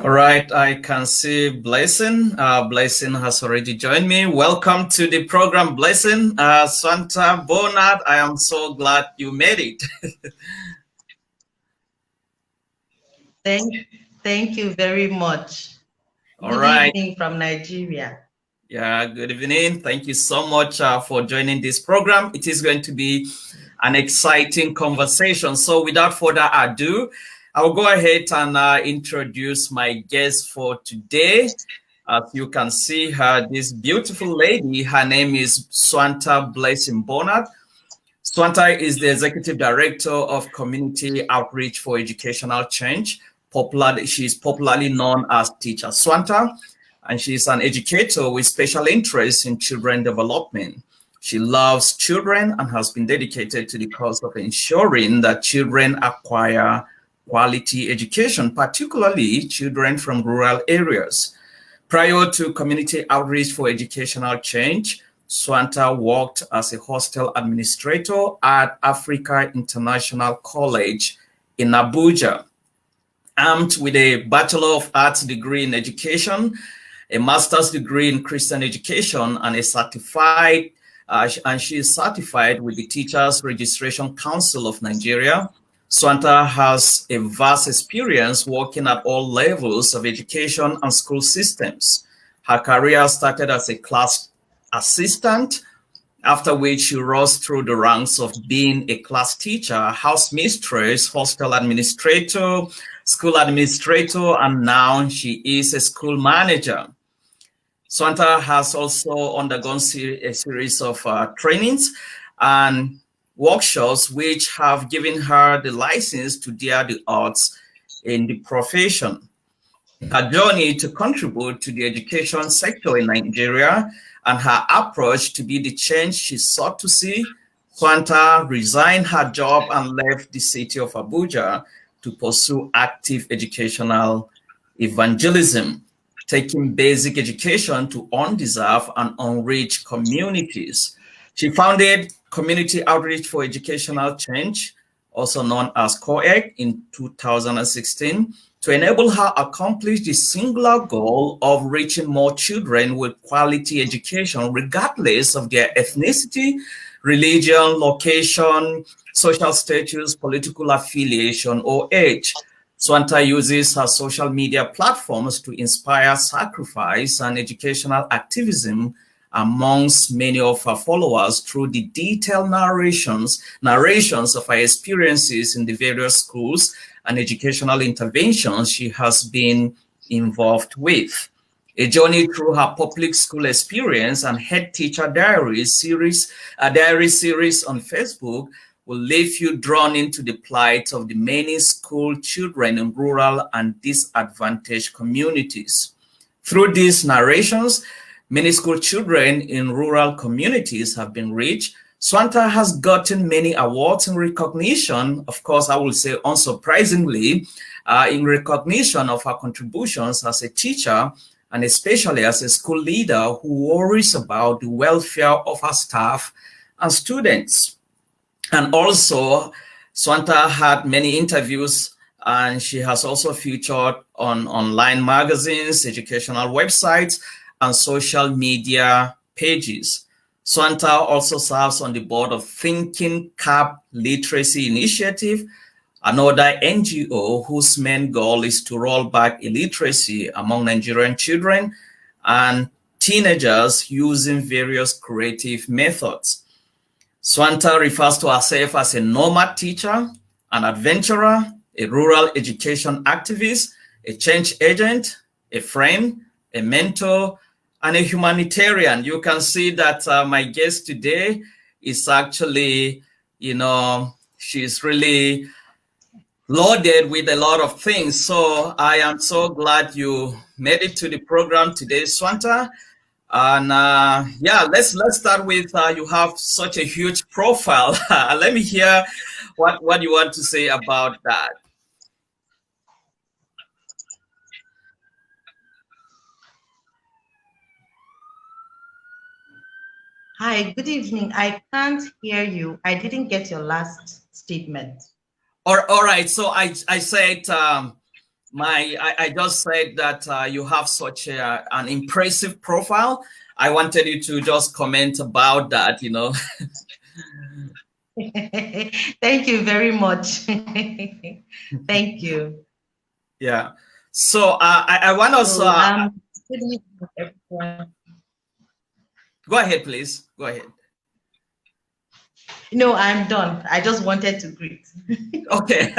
All right, I can see Blessing. Blessing has already joined me. Welcome to the program, Blessing. Swanta Bonat, I am so glad you made it. Thank you very much. All Good right. evening from Nigeria. Yeah, good evening. Thank you so much for joining this program. It is going to be an exciting conversation. So without further ado, I will go ahead and introduce my guest for today. As you can see her, this beautiful lady, her name is Swanta Blessing Bonat. Swanta is the Executive Director of Community Outreach for Educational Change. She is popularly known as Teacher Swanta, and she is an educator with special interest in children development. She loves children and has been dedicated to the cause of ensuring that children acquire quality education, particularly children from rural areas. Prior to Community Outreach for Educational Change, Swanta worked as a hostel administrator at Africa International College in Abuja. Armed with a Bachelor of Arts degree in education, a master's degree in Christian education, and she is certified with the Teachers Registration Council of Nigeria. Swanta has a vast experience working at all levels of education and school systems. Her career started as a class assistant, after which she rose through the ranks of being a class teacher, house mistress, hostel administrator, school administrator, and now she is a school manager. Swanta has also undergone a series of trainings and workshops which have given her the license to dare the odds in the profession. Her journey to contribute to the education sector in Nigeria and her approach to be the change she sought to see, Swanta resigned her job and left the city of Abuja to pursue active educational evangelism, taking basic education to undeserved and unreached communities. She founded Community Outreach for Educational Change, also known as COEC, in 2016, to enable her accomplish the singular goal of reaching more children with quality education, regardless of their ethnicity, religion, location, social status, political affiliation, or age. Swanta uses her social media platforms to inspire sacrifice and educational activism amongst many of her followers through the detailed narrations of her experiences in the various schools and educational interventions she has been involved with. A journey through her public school experience and head teacher diary series on Facebook will leave you drawn into the plight of the many school children in rural and disadvantaged communities. Through these narrations, many school children in rural communities have been reached. Swanta has gotten many awards in recognition, of course, I will say unsurprisingly, in recognition of her contributions as a teacher and especially as a school leader who worries about the welfare of her staff and students. And also, Swanta had many interviews, and she has also featured on online magazines, educational websites, and social media pages. Swanta also serves on the board of Thinking Cap Literacy Initiative, another NGO whose main goal is to roll back illiteracy among Nigerian children and teenagers using various creative methods. Swanta refers to herself as a nomad teacher, an adventurer, a rural education activist, a change agent, a friend, a mentor, and a humanitarian. You can see that my guest today is actually, she's really loaded with a lot of things. So I am so glad you made it to the program today, Swanta. And yeah, let's start with you have such a huge profile. Let me hear what you want to say about that. Hi, good evening. I can't hear you. I didn't get your last statement. All right. So I said I just said that you have such an impressive profile. I wanted you to just comment about that, Thank you very much. Thank you. Yeah. So I want us. So, good evening, everyone. Go ahead, please. Go ahead. No, I'm done. I just wanted to greet. Okay.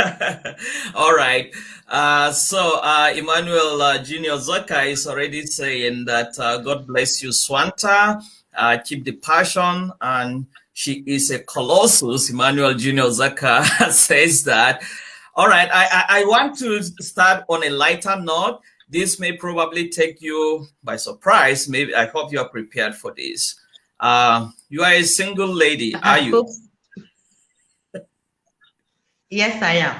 All right. Emmanuel Junior Zaka is already saying that God bless you, Swanta. Keep the passion. And she is a colossus. Emmanuel Junior Zaka says that. All right. I want to start on a lighter note. This may probably take you by surprise. Maybe I hope you are prepared for this. You are a single lady, are I you? hope. Yes, I am.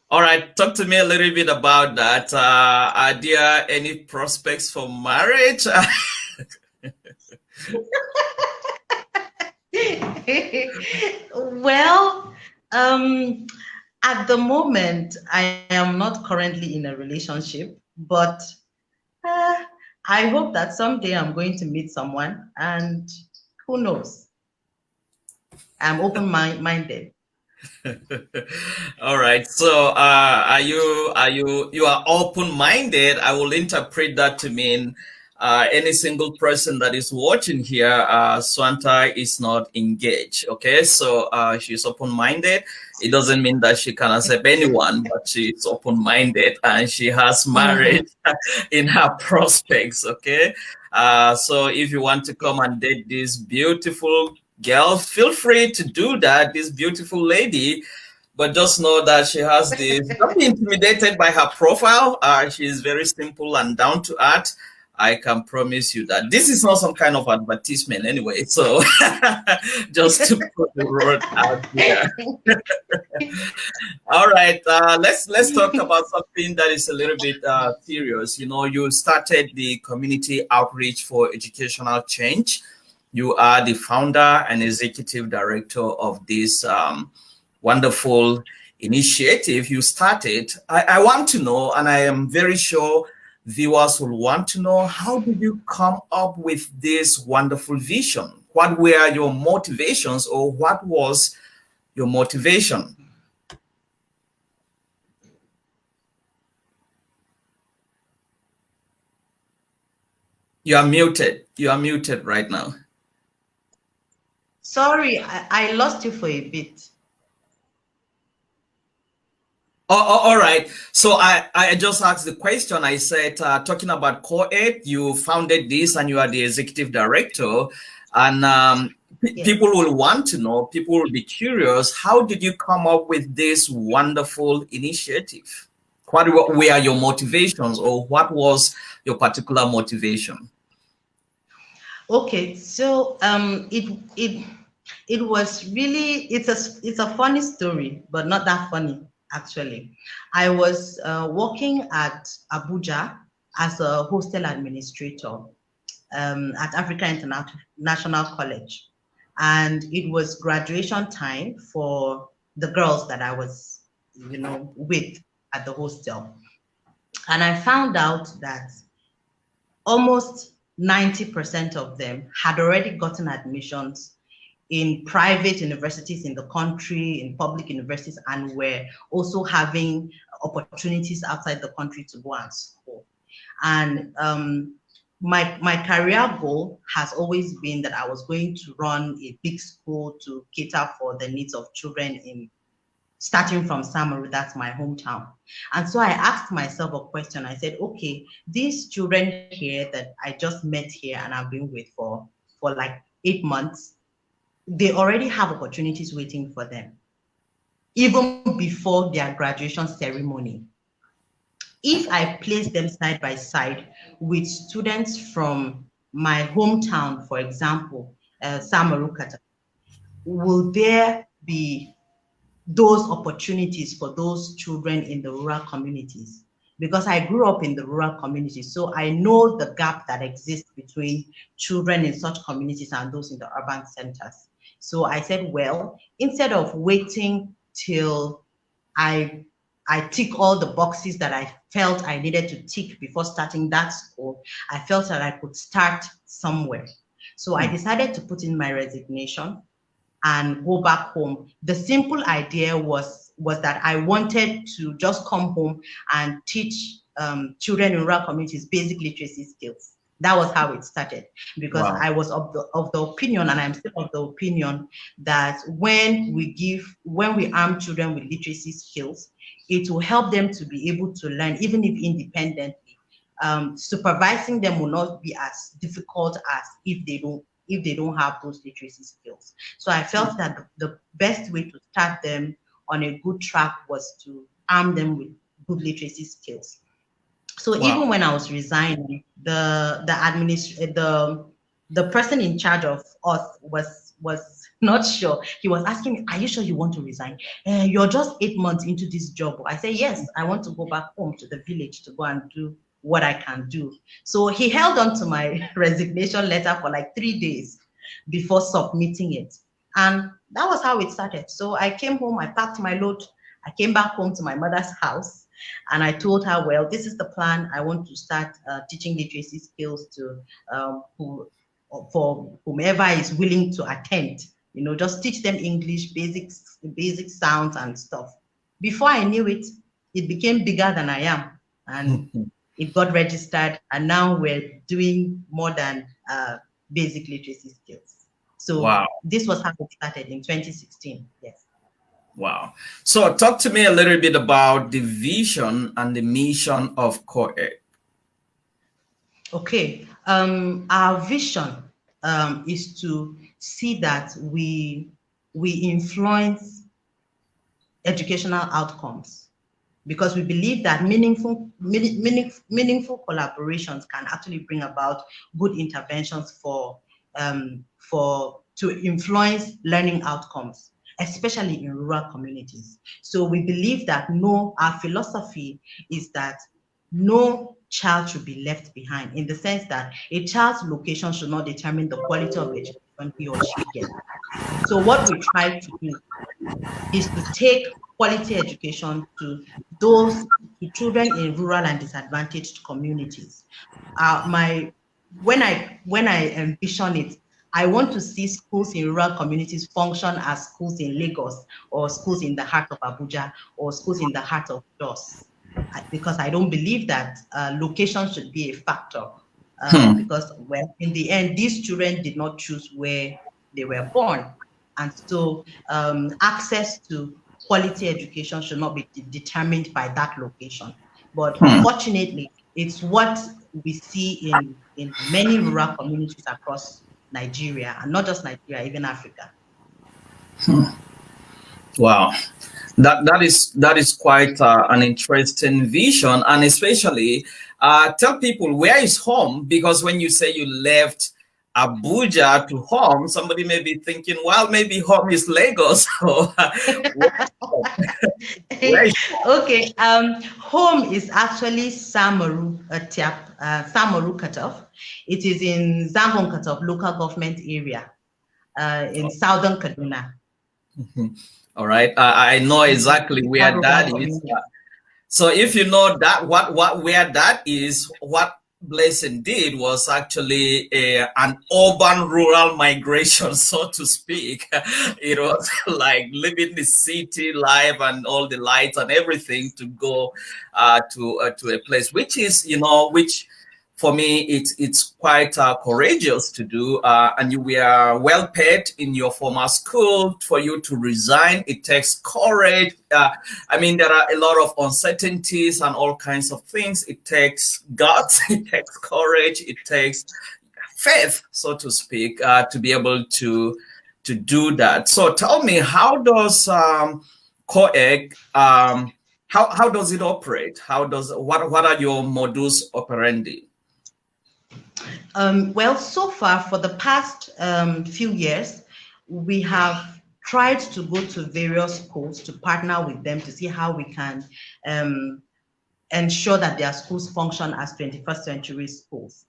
All right, talk to me a little bit about that. Are there any prospects for marriage? Well, at the moment, I am not currently in a relationship, but uh, I hope that someday I'm going to meet someone, and who knows? I'm open-minded. All right. So, you are open-minded? I will interpret that to mean any single person that is watching here, Swanta is not engaged. Okay, so she's open-minded. It doesn't mean that she can accept anyone, but she's open-minded and she has Mhm. marriage in her prospects. Okay, so if you want to come and date this beautiful girl, feel free to do that. This beautiful lady, but just know that she has this. Don't be intimidated by her profile. She is very simple and down to earth. I can promise you that this is not some kind of advertisement anyway. So just to put the word out there. All right, let's talk about something that is a little bit serious. You started the community outreach for educational change. You are the founder and executive director of this wonderful initiative you started. I want to know, and I am very sure viewers will want to know, how did you come up with this wonderful vision? What were your motivations, or what was your motivation? You are muted. You are muted right now. Sorry, I lost you for a bit. All right. So I just asked the question. I said, talking about co-ed, you founded this and you are the executive director. And Yes. people will want to know, people will be curious, how did you come up with this wonderful initiative? What were your motivations, or what was your particular motivation? Okay, so it was really, it's a funny story, but not that funny actually. I was working at Abuja as a hostel administrator at African International College, and it was graduation time for the girls that I was, with at the hostel, and I found out that almost 90% of them had already gotten admissions in private universities in the country, in public universities, and were also having opportunities outside the country to go and school. And my career goal has always been that I was going to run a big school to cater for the needs of children in starting from Samaru, that's my hometown. And so I asked myself a question. I said, okay, these children here that I just met here and I've been with for like 8 months, they already have opportunities waiting for them, even before their graduation ceremony. If I place them side by side with students from my hometown, for example, Samaru Kata, will there be those opportunities for those children in the rural communities? Because I grew up in the rural communities, so I know the gap that exists between children in such communities and those in the urban centers. So I said, well, instead of waiting till I I tick all the boxes that I felt I needed to tick before starting that school. I felt that I could start somewhere. So I decided to put in my resignation and go back home. The simple idea was that I wanted to just come home and teach children in rural communities basic literacy skills. That was how it started, because Wow. I was of the opinion, and I'm still of the opinion, that when we arm children with literacy skills, it will help them to be able to learn, even if independently. Supervising them will not be as difficult as if they don't have those literacy skills. So I felt that the best way to start them on a good track was to arm them with good literacy skills. So Wow. even when I was resigning, the person in charge of us was not sure. He was asking me, "Are you sure you want to resign? You're just 8 months into this job." I said, "Yes, I want to go back home to the village to go and do what I can do." So he held on to my resignation letter for like 3 days before submitting it. And that was how it started. So I came home, I packed my load, I came back home to my mother's house, and I told her, well, this is the plan. I want to start teaching literacy skills to for whomever is willing to attend. Just teach them English, basic sounds and stuff. Before I knew it, it became bigger than I am, and it got registered, and now we're doing more than basic literacy skills. So Wow. this was how it started in 2016. Yes. Wow. So talk to me a little bit about the vision and the mission of COED. Okay. Our vision is to see that we influence educational outcomes, because we believe that meaningful collaborations can actually bring about good interventions to influence learning outcomes, especially in rural communities. So we believe that our philosophy is that no child should be left behind, in the sense that a child's location should not determine the quality of education he or she gets. So what we try to do is to take quality education to children in rural and disadvantaged communities. When I envision it, I want to see schools in rural communities function as schools in Lagos, or schools in the heart of Abuja, or schools in the heart of Jos, because I don't believe that location should be a factor. Because, well, in the end, these children did not choose where they were born. And so access to quality education should not be determined by that location. But unfortunately, it's what we see in many rural communities across Nigeria, and not just Nigeria, even Africa. Wow. That is quite an interesting vision, and especially tell people where is home, because when you say you left Abuja to home, somebody may be thinking, well, maybe home is Lagos. So, where is Okay, home is actually Samaru Katov. It is in Zangon Katov local government area in southern Kaduna. all right? I know exactly where that is. So if you know that where that is, what Blessing did was actually an urban rural migration, so to speak. It was like living the city life and all the lights and everything to go to a place, which is, which for me, it's quite courageous to do. And you were well paid in your former school. For you to resign, it takes courage. I mean, there are a lot of uncertainties and all kinds of things. It takes guts, it takes courage, it takes faith, so to speak, to be able to do that. So tell me, how does COEG, how does it operate? What are your modus operandi? Well, so far for the past few years, we have tried to go to various schools to partner with them to see how we can ensure that their schools function as 21st century schools.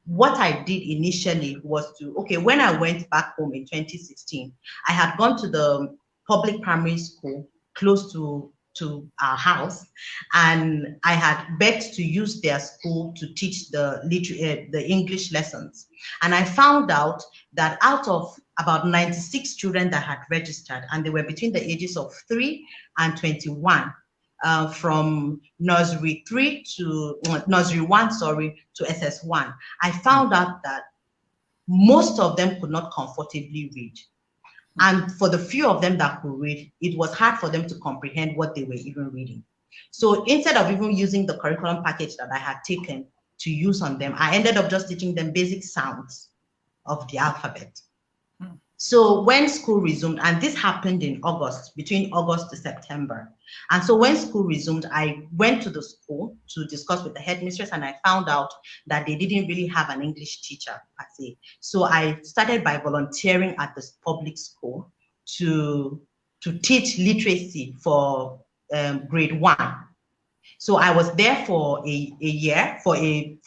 What I did initially was when I went back home in 2016, I had gone to the public primary school close to to our house, and I had begged to use their school to teach the English lessons. And I found out that out of about 96 children that had registered, and they were between the ages of 3 and 21, from nursery 1, to SS1, I found out that most of them could not comfortably read. And for the few of them that could read, it was hard for them to comprehend what they were even reading. So instead of even using the curriculum package that I had taken to use on them, I ended up just teaching them basic sounds of the alphabet. So when school resumed, and this happened in August, between August to September. And so when school resumed, I went to the school to discuss with the headmistress, and I found out that they didn't really have an English teacher per se. So I started by volunteering at this public school to teach literacy for grade 1. So I was there for a year, for a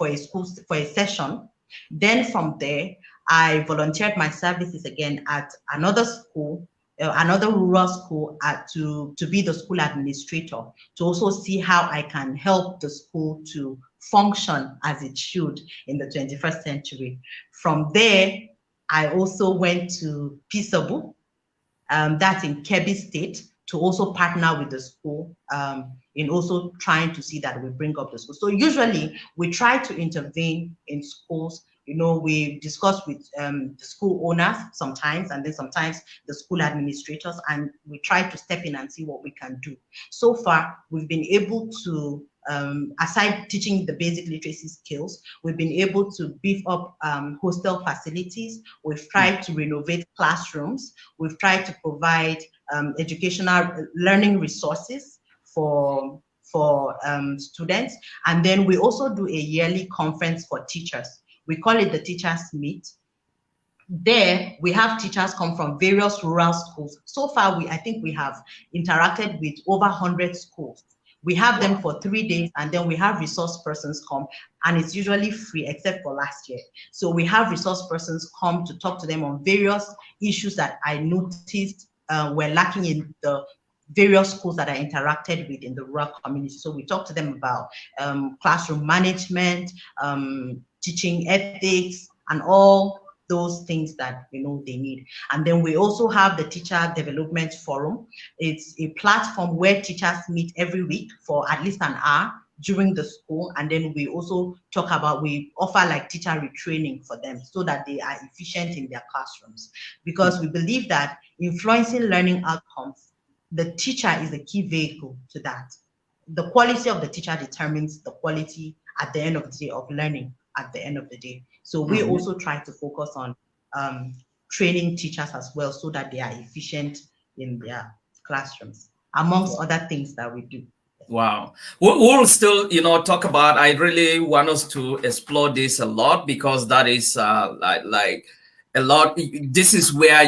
session. Then from there, I volunteered my services again at another school, another rural school, to be the school administrator, to also see how I can help the school to function as it should in the 21st century. From there, I also went to Peaceable, that's in Kebbi State, to also partner with the school in also trying to see that we bring up the school. So usually we try to intervene in schools. You know, we discuss with the school owners sometimes, and then sometimes the school administrators, and we try to step in and see what we can do. So far, we've been able to, aside teaching the basic literacy skills, we've been able to beef up hostel facilities. We've tried to renovate classrooms. We've tried to provide educational learning resources for students. And then we also do a yearly conference for teachers. We call it the Teachers Meet. There, we have teachers come from various rural schools. So far, I think we have interacted with over 100 schools. We have them for 3 days, and then we have resource persons come, and it's usually free except for last year. So we have resource persons come to talk to them on various issues that I noticed were lacking in the various schools that I interacted with in the rural community. So we talked to them about classroom management, teaching ethics, and all those things that they need. And then we also have the Teacher Development Forum. It's a platform where teachers meet every week for at least an hour during the school, and then we also we offer like teacher retraining for them so that they are efficient in their classrooms, because we believe that influencing learning outcomes, the teacher is a key vehicle to that. The quality of the teacher determines the quality at the end of the day of learning at the end of the day. So we also try to focus on training teachers as well so that they are efficient in their classrooms, amongst other things that we do. Wow. We'll still, talk about, I really want us to explore this a lot, because that is like a lot. This is where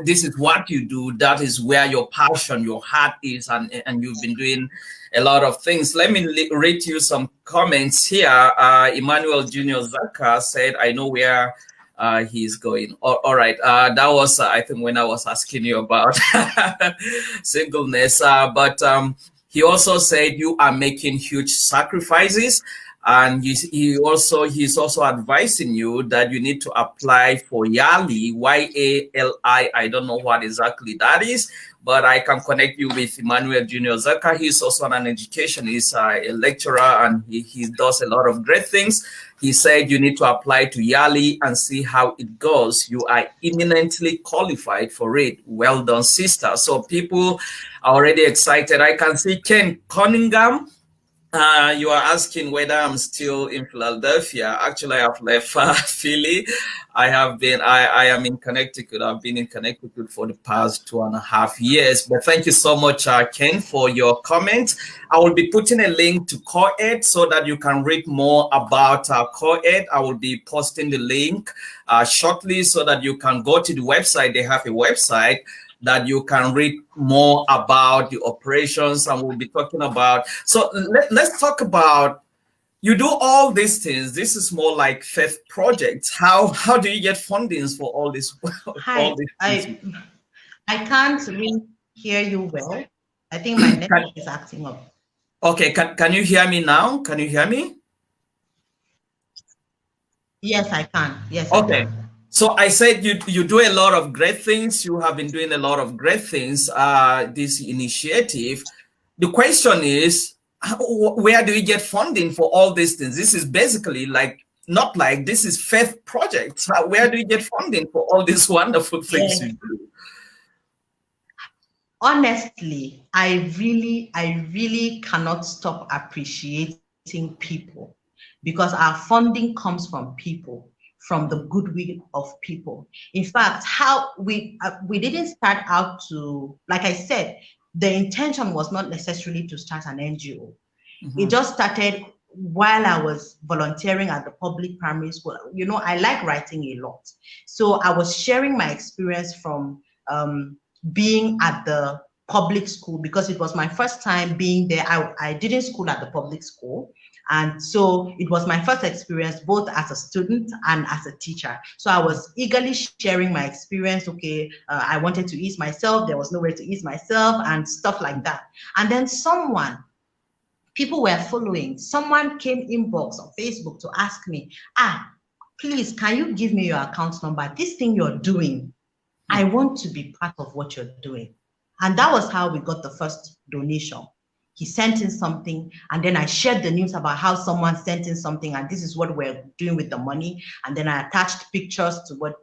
this is what you do. That is where your passion, your heart is, and you've been doing a lot of things. Let me read you some comments here. Emmanuel Junior Zaka said, I know where he's going. All right. That was, I think, when I was asking you about singleness. But he also said you are making huge sacrifices. And he's also advising you that you need to apply for YALI, Y-A-L-I. I don't know what exactly that is, but I can connect you with Emmanuel Junior Zaka. He's also an educationist, a lecturer, and he does a lot of great things. He said you need to apply to YALI and see how it goes. You are eminently qualified for it. Well done, sister. So people are already excited. I can see Ken Cunningham. You are asking whether I'm still in Philadelphia. Actually, I have left Philly. I am in Connecticut. I've been in Connecticut for the past 2.5 years. But thank you so much, Ken, for your comment. I will be putting a link to CoEd so that you can read more about CoEd. I will be posting the link shortly so that you can go to the website. They have a website that you can read more about the operations, and we'll be talking about. So let's talk about, you do all these things. This is more like faith projects. How do you get fundings for all this? Hi, I can't really hear you well. I think my network is acting up. Okay, can you hear me now? Can you hear me? Yes, I can. Yes, I Okay. can. So I said you do a lot of great things. You have been doing a lot of great things. This initiative. The question is, where do you get funding for all these things? This is basically like not like this is faith projects. Where do you get funding for all these wonderful things Yeah. you do? Honestly, I really cannot stop appreciating people, because our funding comes from people, from the goodwill of people. In fact, how we didn't start out to, like I said, the intention was not necessarily to start an NGO. It just started while I was volunteering at the public primary school. You know, I like writing a lot. So I was sharing my experience from being at the public school, because it was my first time being there. I didn't school at the public school. And so it was my first experience both as a student and as a teacher. So I was eagerly sharing my experience. Okay, I wanted to ease myself. There was nowhere to ease myself and stuff like that. And then people were following. Someone came inbox on Facebook to ask me, please, can you give me your account number? This thing you're doing, I want to be part of what you're doing. And that was how we got the first donation. He sent in something, and then I shared the news about how someone sent in something, and this is what we're doing with the money. And then I attached pictures to what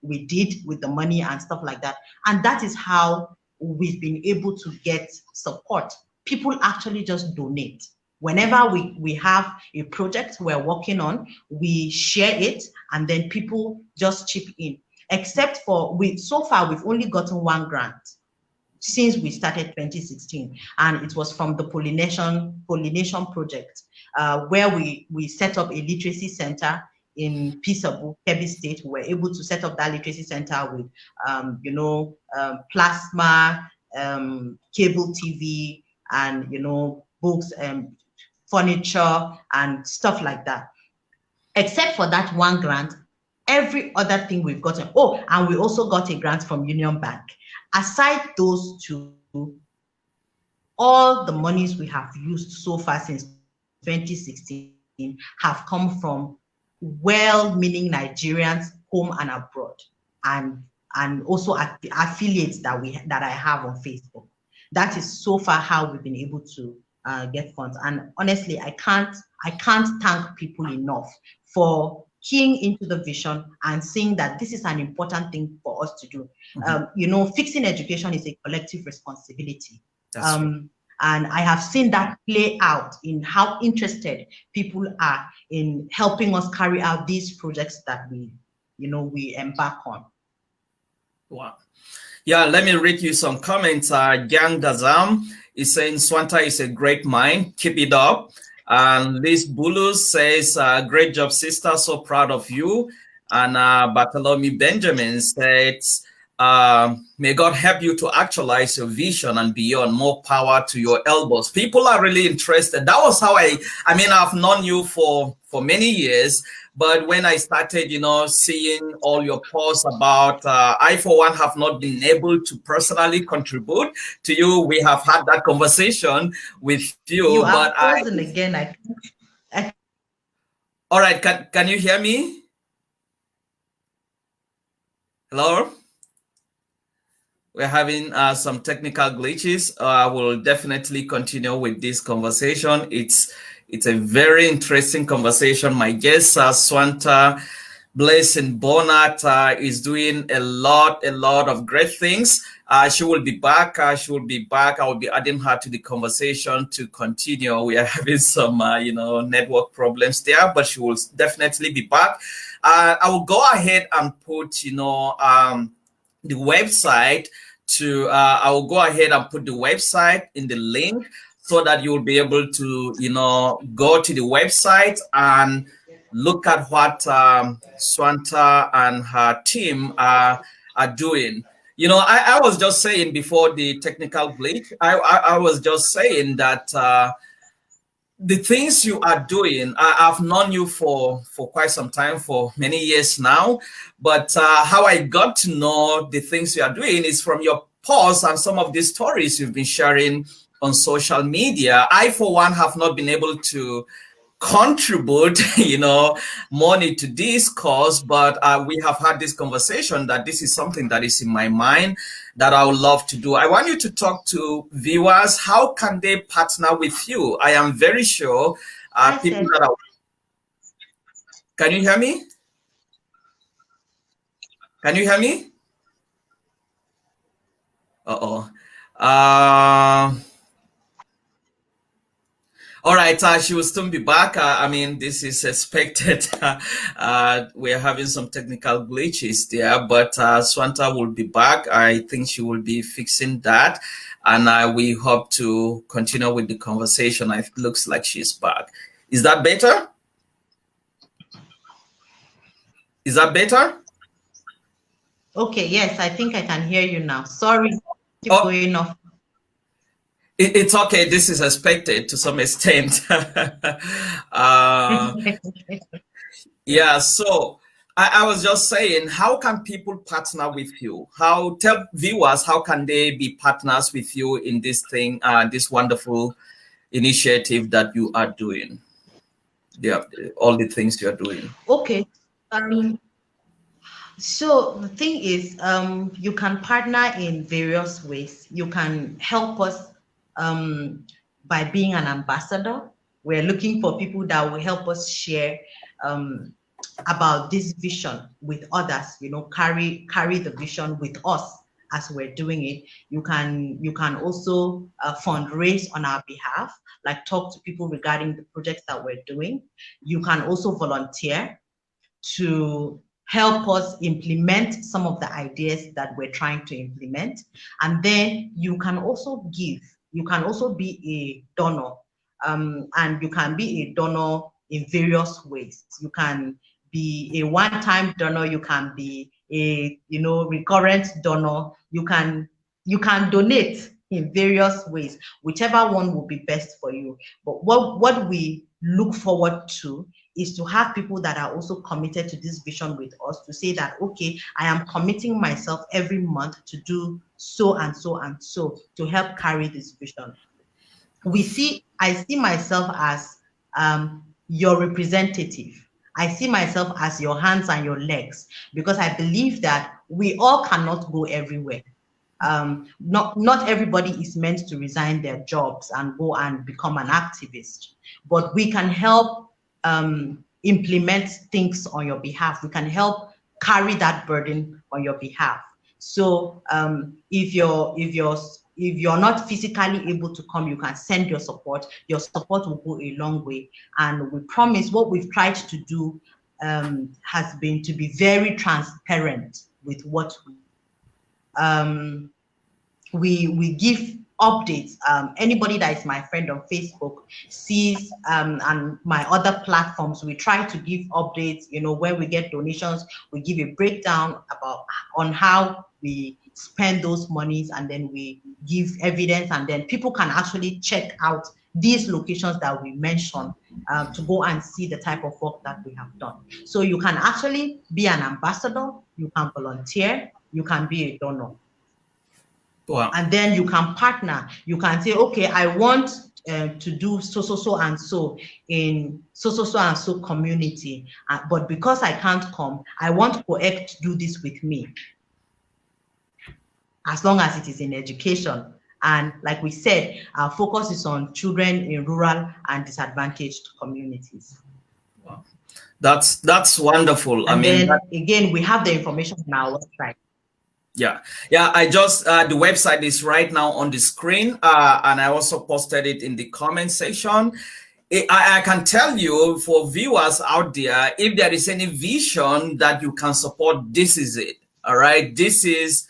we did with the money and stuff like that. And that is how we've been able to get support. People actually just donate. Whenever we have a project we're working on, we share it, and then people just chip in. Except for, so far we've only gotten one grant since we started 2016, and it was from the pollination project, where we set up a literacy center in Peaceable, Kebbi State. We were able to set up that literacy center with plasma, cable TV, and books, furniture and stuff like that. Except for that one grant, every other thing we've gotten. Oh, and we also got a grant from Union Bank. Aside those two, all the monies we have used so far since 2016 have come from well-meaning Nigerians home and abroad, and also affiliates that I have on Facebook. That is so far how we've been able to get funds. And honestly, I can't thank people enough for keying into the vision and seeing that this is an important thing for us to do. Fixing education is a collective responsibility. And I have seen that play out in how interested people are in helping us carry out these projects that we embark on. Wow. Yeah, let me read you some comments. Gang Dazam is saying Swanta is a great mind. Keep it up. And Liz Bulu says, great job, sister. So proud of you. And Bartholomew Benjamin says, may God help you to actualize your vision and beyond. More power to your elbows. People are really interested. That was how I've known you for many years. But when I started, seeing all your posts about, I for one have not been able to personally contribute to you. We have had that conversation with you. You are frozen again. All right, can you hear me? Hello? We're having some technical glitches. I will definitely continue with this conversation. It's a very interesting conversation. My guest, Swanta Blessing Bonat, is doing a lot of great things. She will be back. I will be adding her to the conversation to continue. We are having some, network problems there, but she will definitely be back. I will go ahead and put, the website I will go ahead and put the website in the link, so that you'll be able to, go to the website and look at what Swanta and her team are doing. I was just saying before the technical glitch, I was just saying that the things you are doing, I've known you for quite some time, for many years now, but how I got to know the things you are doing is from your posts and some of these stories you've been sharing on social media. I, for one, have not been able to contribute, money to this cause, but we have had this conversation that this is something that is in my mind that I would love to do. I want you to talk to viewers. How can they partner with you? I am very sure people that are... Can you hear me? Can you hear me? Uh-oh. All right, she will soon be back. I mean, this is expected. We're having some technical glitches there, but Swanta will be back. I think she will be fixing that. And we hope to continue with the conversation. It looks like she's back. Is that better? Is that better? Okay, yes, I think I can hear you now. Sorry, keep going off. It's okay. This is expected to some extent. Yeah, so I was just saying, how can people partner with you? Tell viewers, how can they be partners with you in this thing, this wonderful initiative that you are doing? Yeah, all the things you're doing. Okay. So the thing is, you can partner in various ways. You can help us by being an ambassador. We're looking for people that will help us share about this vision with others, carry the vision with us as we're doing it. You can also fundraise on our behalf, like talk to people regarding the projects that we're doing. You can also volunteer to help us implement some of the ideas that we're trying to implement. And then you can also give. You can also be a donor, and you can be a donor in various ways. You can be a one-time donor. You can be a recurrent donor. You can donate in various ways, whichever one will be best for you. But what we look forward to is to have people that are also committed to this vision with us, to say that, okay, I am committing myself every month to do so and so and so to help carry this vision. I see myself as your representative. I see myself as your hands and your legs, because I believe that we all cannot go everywhere. Not everybody is meant to resign their jobs and go and become an activist, but we can help implement things on your behalf. We can help carry that burden on your behalf. So if you're not physically able to come, you can send your support. Your support will go a long way. And we promise, what we've tried to do has been to be very transparent with what we give updates. Anybody that is my friend on Facebook sees, and my other platforms, we try to give updates. When we get donations, we give a breakdown on how we spend those monies, and then we give evidence, and then people can actually check out these locations that we mentioned to go and see the type of work that we have done. So you can actually be an ambassador, you can volunteer, you can be a donor. Wow. And then you can partner. You can say, okay, I want to do so and so in so and so community, but because I can't come, I want COEC to do this with me, as long as it is in education. And like we said, our focus is on children in rural and disadvantaged communities. Wow. That's wonderful. And then again, we have the information on our website. Yeah, I just, the website is right now on the screen, and I also posted it in the comment section. I can tell you, for viewers out there, if there is any vision that you can support, this is it, all right? This is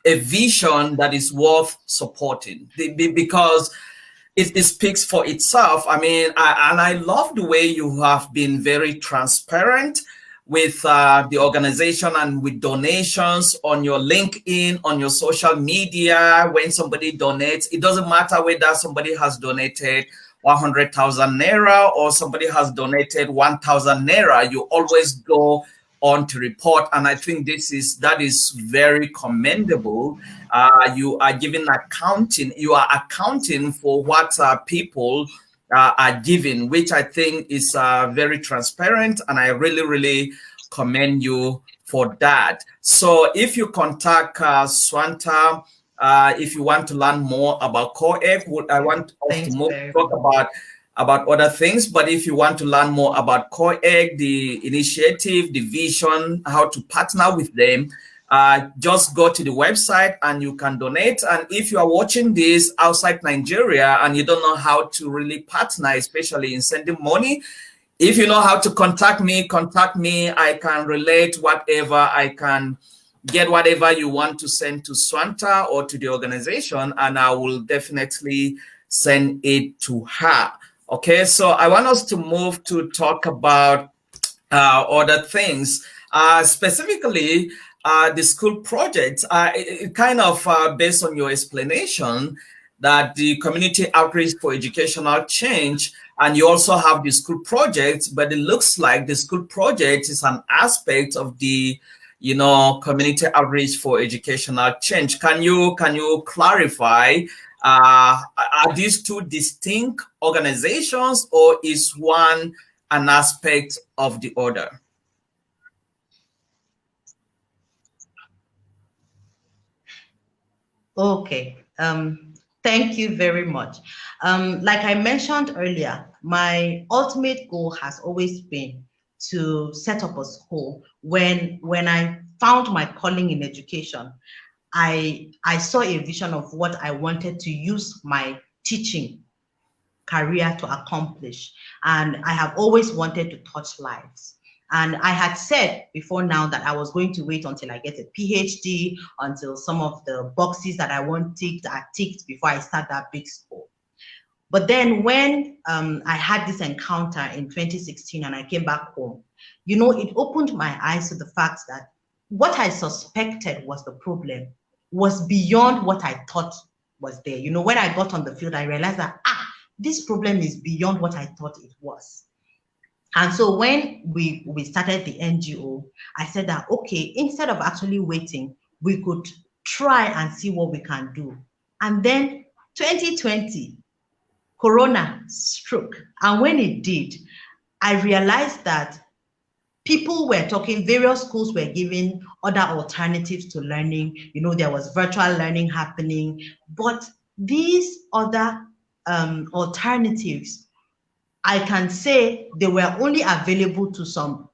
a vision that is worth supporting, because it speaks for itself. I mean, I love the way you have been very transparent with the organization and with donations on your LinkedIn, on your social media. When somebody donates, it doesn't matter whether somebody has donated 100,000 Naira or somebody has donated 1,000 Naira. You always go on to report. And I think that is very commendable. You are giving accounting, you are accounting for what people are giving, which I think is very transparent, and I really, really commend you for that. So if you contact Swanta, if you want to learn more about COEG, I want us to talk about other things, but if you want to learn more about COEG, the initiative, the vision, how to partner with them, just go to the website and you can donate. And if you are watching this outside Nigeria and you don't know how to really partner, especially in sending money, if you know how to contact me. I can relate whatever, I can get whatever you want to send to Swanta or to the organization, and I will definitely send it to her. Okay, so I want us to move to talk about other things, specifically the school projects. Kind of based on your explanation that the community outreach for educational change, and you also have the school project, but it looks like the school project is an aspect of the community outreach for educational change. Can you clarify, are these two distinct organizations, or is one an aspect of the other? Okay. Thank you very much. Like I mentioned earlier, my ultimate goal has always been to set up a school. When I found my calling in education, I saw a vision of what I wanted to use my teaching career to accomplish. And I have always wanted to touch lives. And I had said before now that I was going to wait until I get a PhD, until some of the boxes that I want ticked are ticked before I start that big school. But then when I had this encounter in 2016 and I came back home, it opened my eyes to the fact that what I suspected was the problem was beyond what I thought was there. When I got on the field, I realized that, this problem is beyond what I thought it was. And so when we started the NGO, I said that, okay, instead of actually waiting, we could try and see what we can do. And then 2020, Corona struck. And when it did, I realized that people were talking, various schools were giving other alternatives to learning. There was virtual learning happening, but these other alternatives, I can say they were only available to some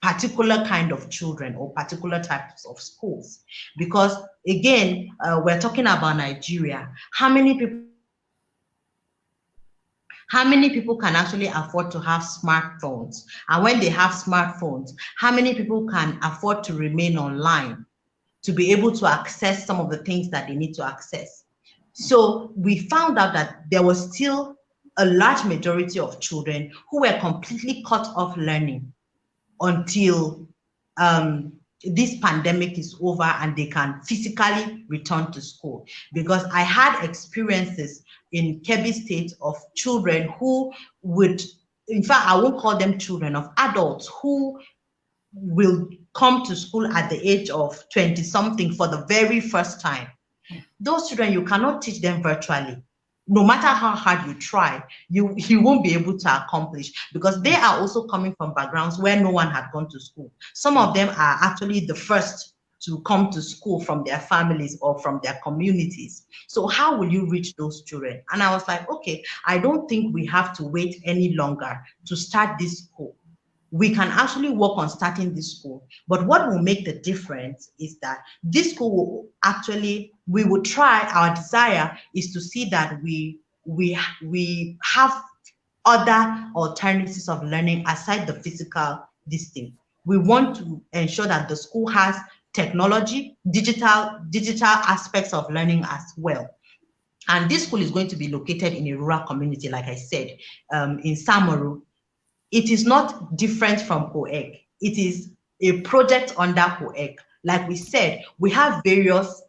particular kind of children or particular types of schools. Because again, we're talking about Nigeria. How many people can actually afford to have smartphones? And when they have smartphones, how many people can afford to remain online to be able to access some of the things that they need to access? So we found out that there was still a large majority of children who were completely cut off learning until this pandemic is over and they can physically return to school. Because I had experiences in Kebbi State of children who would, in fact, I won't call them children, of adults who will come to school at the age of 20-something for the very first time. Those children, you cannot teach them virtually. No matter how hard you try, you won't be able to accomplish, because they are also coming from backgrounds where no one had gone to school. Some of them are actually the first to come to school from their families or from their communities. So how will you reach those children? And I was like, okay, I don't think we have to wait any longer to start this school. We can actually work on starting this school. But what will make the difference is that this school will actually, we will try, our desire is to see that we have other alternatives of learning aside the physical distance. We want to ensure that the school has technology, digital aspects of learning as well. And this school is going to be located in a rural community, like I said, in Samaru. It is not different from COEG. It is a project under COEG. Like we said, we have various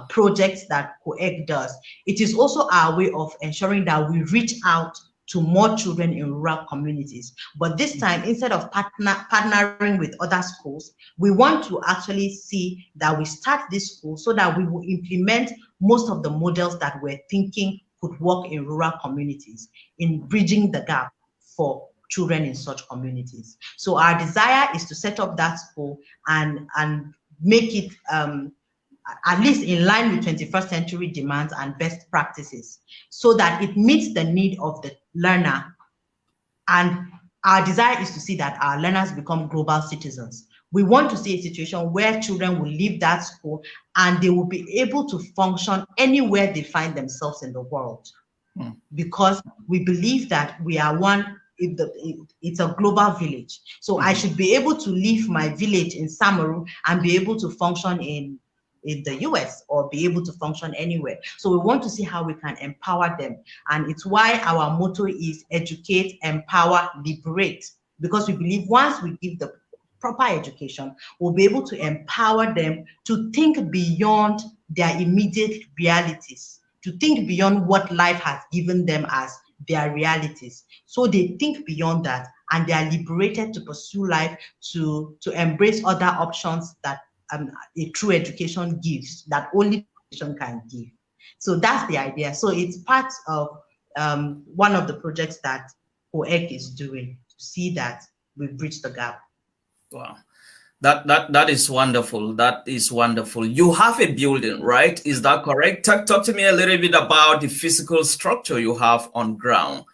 projects that COEG does. It is also our way of ensuring that we reach out to more children in rural communities. But this time, instead of partnering with other schools, we want to actually see that we start this school so that we will implement most of the models that we're thinking could work in rural communities in bridging the gap for children in such communities. So our desire is to set up that school and make it at least in line with 21st century demands and best practices, so that it meets the need of the learner. And our desire is to see that our learners become global citizens. We want to see a situation where children will leave that school and they will be able to function anywhere they find themselves in the world. Because we believe that we are one, it's a global village. So I should be able to leave my village in Samaru and be able to function in the US or be able to function anywhere. So we want to see how we can empower them. And it's why our motto is educate, empower, liberate. Because we believe once we give the proper education, we'll be able to empower them to think beyond their immediate realities, to think beyond what life has given them as their realities. So they think beyond that and they are liberated to pursue life, to embrace other options that a true education gives, that only education can give. So that's the idea. So it's part of one of the projects that OEC is doing to see that we bridge the gap. Wow. That is wonderful. That is wonderful. You have a building, right? Is that correct? Talk to me a little bit about the physical structure you have on ground.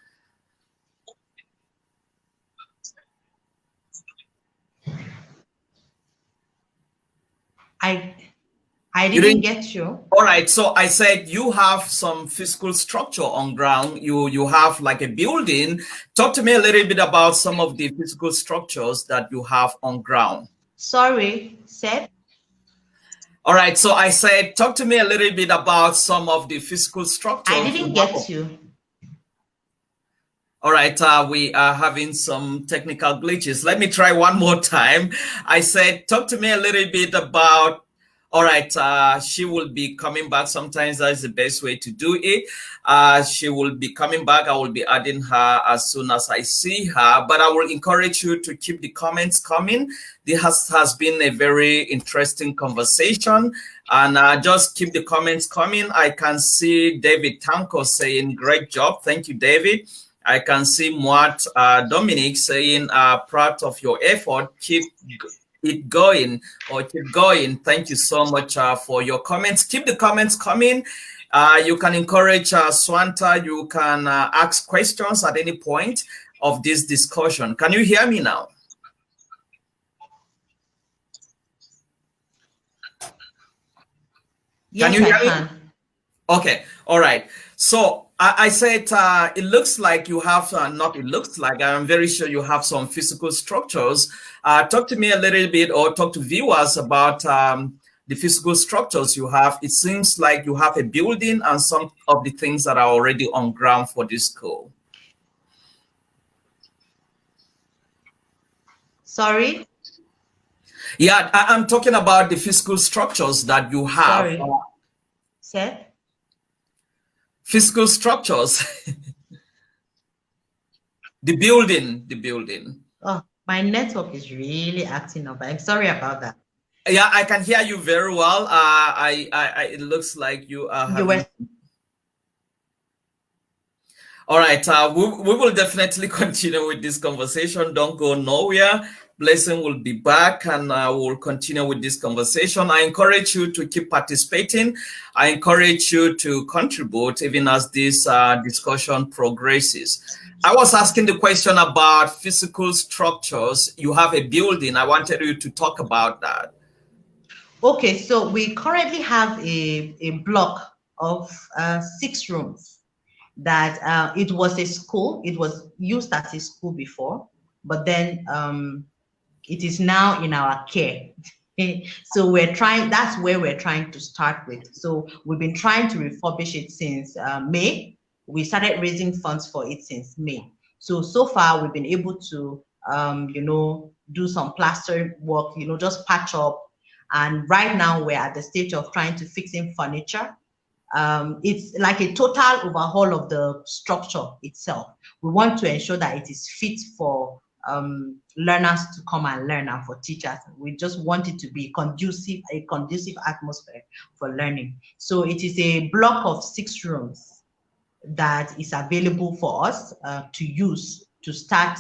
I didn't get you. All right. So I said you have some physical structure on ground. You have like a building. Talk to me a little bit about some of the physical structures that you have on ground. Sorry, said. All right. So I said, talk to me a little bit about some of the physical structures. I didn't get you. All right, we are having some technical glitches. Let me try one more time. I said, talk to me a little bit about, all right, she will be coming back. Sometimes that's the best way to do it. She will be coming back. I will be adding her as soon as I see her, but I will encourage you to keep the comments coming. This has been a very interesting conversation, and just keep the comments coming. I can see David Tanko saying, great job. Thank you, David. I can see Mwat Dominic saying, proud of your effort. Keep it going, or keep going. Thank you so much for your comments. Keep the comments coming. You can encourage Swanta. You can ask questions at any point of this discussion. Can you hear me now? Yes, can you hear me? Okay. All right. So I said it looks like you have, not it looks like, I'm very sure you have some physical structures. Talk to me a little bit, or talk to viewers about the physical structures you have. It seems like you have a building and some of the things that are already on ground for this school. Sorry? Yeah, I'm talking about the physical structures that you have. Sorry. Seth? Physical structures. The building. Oh, my network is really acting up. I'm sorry about that. Yeah, I can hear you very well. It looks like you are having... All right, we will definitely continue with this conversation. Don't go nowhere. Blessing will be back, and we'll continue with this conversation. I encourage you to keep participating. I encourage you to contribute even as this discussion progresses. I was asking the question about physical structures. You have a building. I wanted you to talk about that. Okay, so we currently have a block of 6 rooms that it was a school. It was used as a school before, but then it is now in our care. So that's where we're trying to start with. So we've been trying to refurbish it since May. We started raising funds for it since May. So far we've been able to, do some plaster work, just patch up. And right now we're at the stage of trying to fix in furniture. it's like a total overhaul of the structure itself. We want to ensure that it is fit for learners to come and learn, and for teachers. We just want it to be a conducive atmosphere for learning. So it is a block of 6 rooms that is available for us to use to start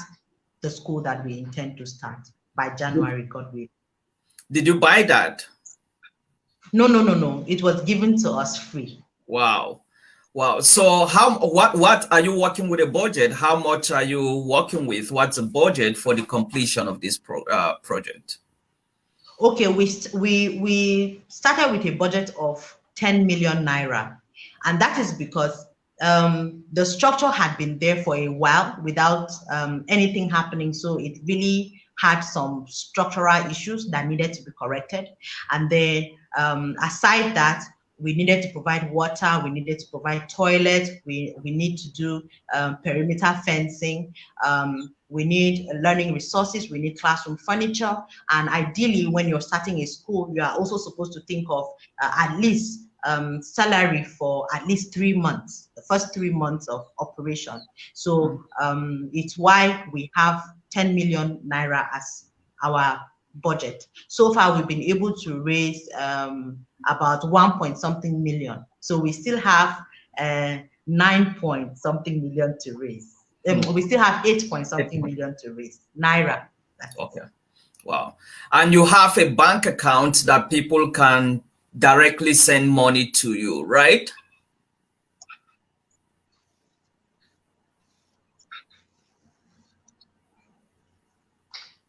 the school that we intend to start by January, God willing. Did you buy that? No. It was given to us free. Wow. So what are you working with a budget? How much are you working with? What's the budget for the completion of this project? Okay, we started with a budget of 10 million naira, and that is because the structure had been there for a while without anything happening. So it really had some structural issues that needed to be corrected. And then aside that, we needed to provide water, we needed to provide toilets, we need to do perimeter fencing, we need learning resources, we need classroom furniture. And ideally, when you're starting a school, you are also supposed to think of at least salary for at least 3 months, the first 3 months of operation. So it's why we have 10 million naira as our budget. So far, we've been able to raise about 1 point something million. So we still have 9 point something million to raise. We still have 8 point something million to raise naira. Okay. Wow. And you have a bank account that people can directly send money to you, right?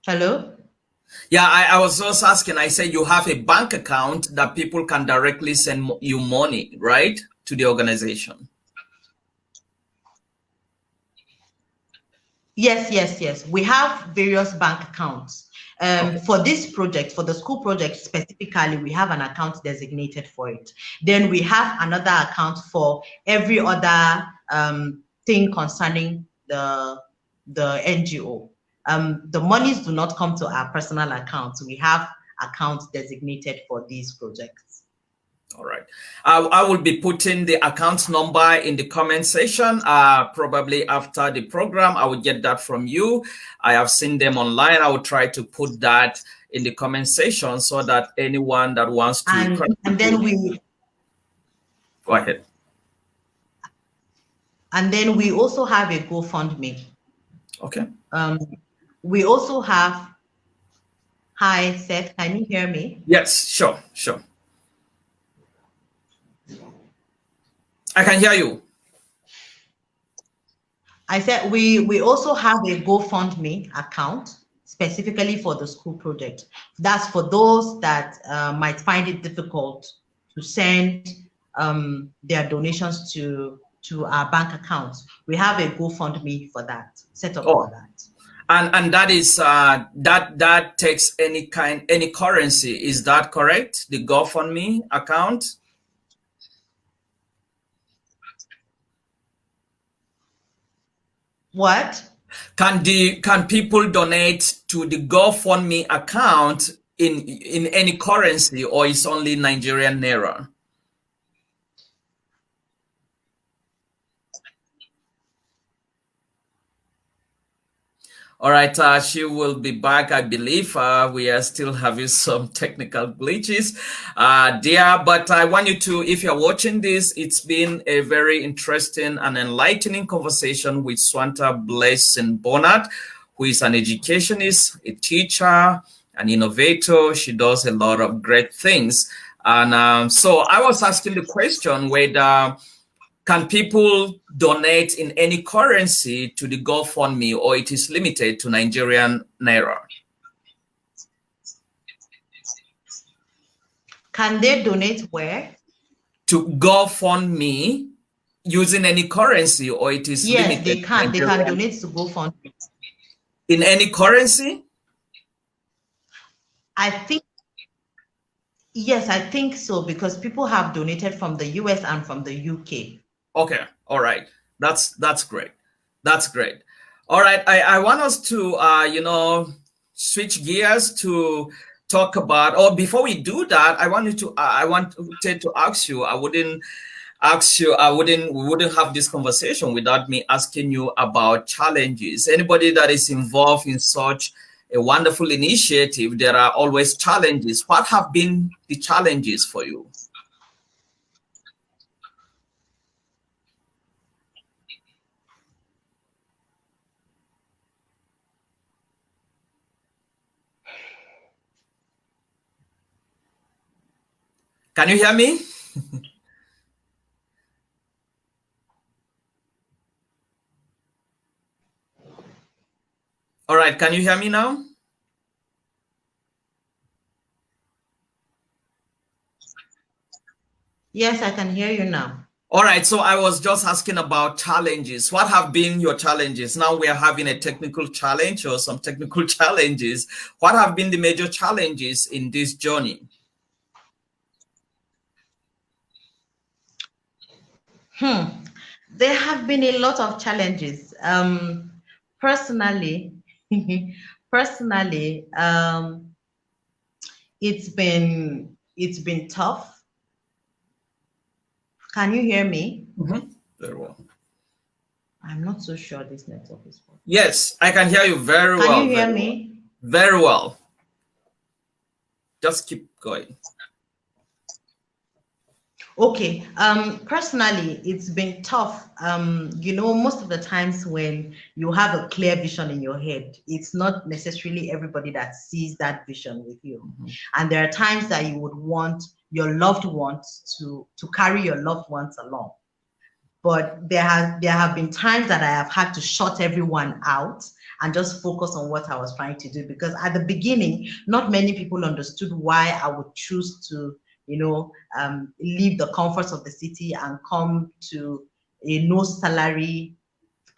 Hello? Yeah, I was just asking, I said you have a bank account that people can directly send you money, right, to the organization? Yes. We have various bank accounts. Okay. For this project, for the school project specifically, we have an account designated for it. Then we have another account for every other thing concerning the NGO. The monies do not come to our personal accounts. We have accounts designated for these projects. All right. I will be putting the account number in the comment section. Probably after the program, I will get that from you. I have seen them online. I will try to put that in the comment section so that anyone that wants to. And then we. Go ahead. And then we also have a GoFundMe. Okay. We also have. Hi, Seth. Can you hear me? Yes, sure. I can hear you. I said we also have a GoFundMe account specifically for the school project. That's for those that might find it difficult to send their donations to our bank accounts. We have a GoFundMe for that, set up for that. And that is that takes any currency. Is that correct? The GoFundMe account? What? Can people donate to the GoFundMe account in any currency, or is only Nigerian naira? All right, she will be back, I believe. We are still having some technical glitches there, but I want you to, if you're watching this, it's been a very interesting and enlightening conversation with Swanta Blessing Bonat, who is an educationist, a teacher, an innovator. She does a lot of great things. And so I was asking the question whether can people donate in any currency to the GoFundMe, or it is limited to Nigerian naira? Can they donate where? To GoFundMe using any currency, or it is limited? Yes, they can. They can donate to GoFundMe. In any currency? Yes, I think so, because people have donated from the US and from the UK. Okay, all right. That's great. That's great. All right, I want us to switch gears to talk about. Or before we do that, I wanted to ask you. ask you, we wouldn't have this conversation without me asking you about challenges. Anybody that is involved in such a wonderful initiative, there are always challenges. What have been the challenges for you? Can you hear me? All right, can you hear me now? Yes, I can hear you now. All right, so I was just asking about challenges. What have been your challenges? Now we are having a technical challenge or some technical challenges. What have been the major challenges in this journey? There have been a lot of challenges. Personally, personally, it's been tough. Can you hear me? Mm-hmm. Very well. I'm not so sure this network is working. Yes, I can hear you very Can well. you hear Very well. me? Very well. Just keep going. Okay. Personally, it's been tough. Most of the times when you have a clear vision in your head, it's not necessarily everybody that sees that vision with you. Mm-hmm. And there are times that you would want your loved ones to carry your loved ones along. But there have been times that I have had to shut everyone out and just focus on what I was trying to do, because at the beginning not many people understood why I would choose to leave the comforts of the city and come to a no salary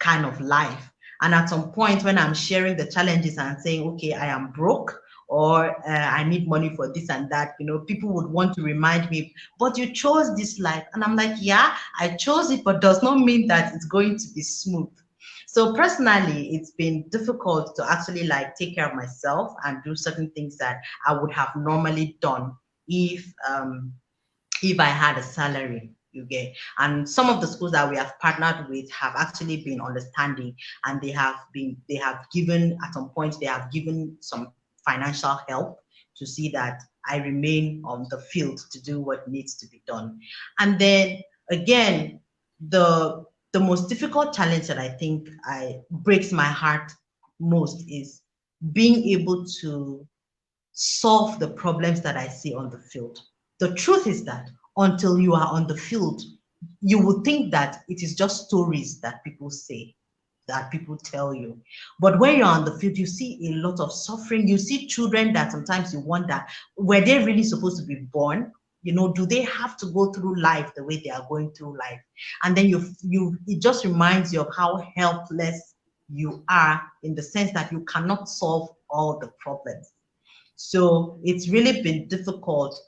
kind of life. And at some point, when I'm sharing the challenges and saying, okay, I am broke, or I need money for this and that, people would want to remind me, but you chose this life. And I'm like, yeah, I chose it, but does not mean that it's going to be smooth. So personally, it's been difficult to actually take care of myself and do certain things that I would have normally done if I had a salary, you get. And some of the schools that we have partnered with have actually been understanding, and they have given, at some point, they have given some financial help to see that I remain on the field to do what needs to be done. And then again, the most difficult challenge that I think I breaks my heart most is being able to solve the problems that I see on the field. The truth is that until you are on the field, you would think that it is just stories that people say, that people tell you. But when you're on the field, you see a lot of suffering. You see children that sometimes you wonder, were they really supposed to be born? Do they have to go through life the way they are going through life? And then it just reminds you of how helpless you are, in the sense that you cannot solve all the problems. So it's really been difficult,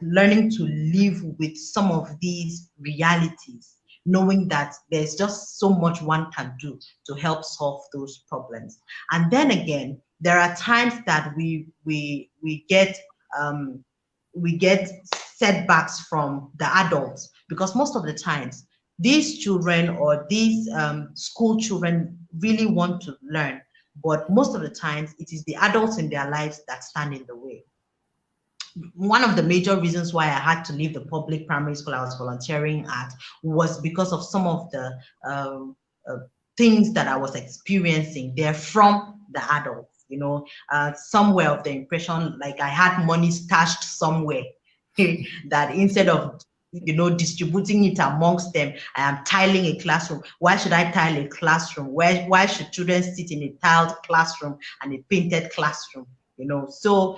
learning to live with some of these realities, knowing that there's just so much one can do to help solve those problems. And then again, there are times that we get setbacks from the adults, because most of the times these children, or these school children, really want to learn, but most of the times it is the adults in their lives that stand in the way. One of the major reasons why I had to leave the public primary school I was volunteering at was because of some of the uh, things that I was experiencing there from the adults. Somewhere of the impression like I had money stashed somewhere that instead of distributing it amongst them, I am tiling a classroom. Why should I tile a classroom? Why should children sit in a tiled classroom and a painted classroom? So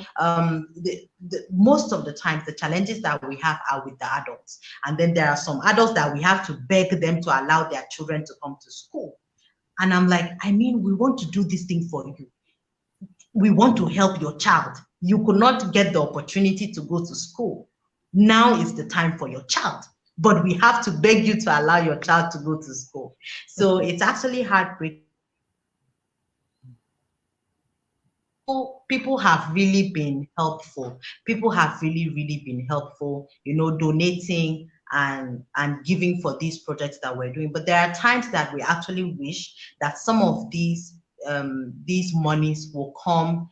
most of the times the challenges that we have are with the adults, and then there are some adults that we have to beg them to allow their children to come to school. And I'm like, we want to do this thing for you. We want to help your child. You could not get the opportunity to go to school. Now is the time for your child, but we have to beg you to allow your child to go to school. So it's actually heartbreaking. People have really been helpful. People have really, really been helpful, donating and giving for these projects that we're doing. But there are times that we actually wish that some of these monies will come,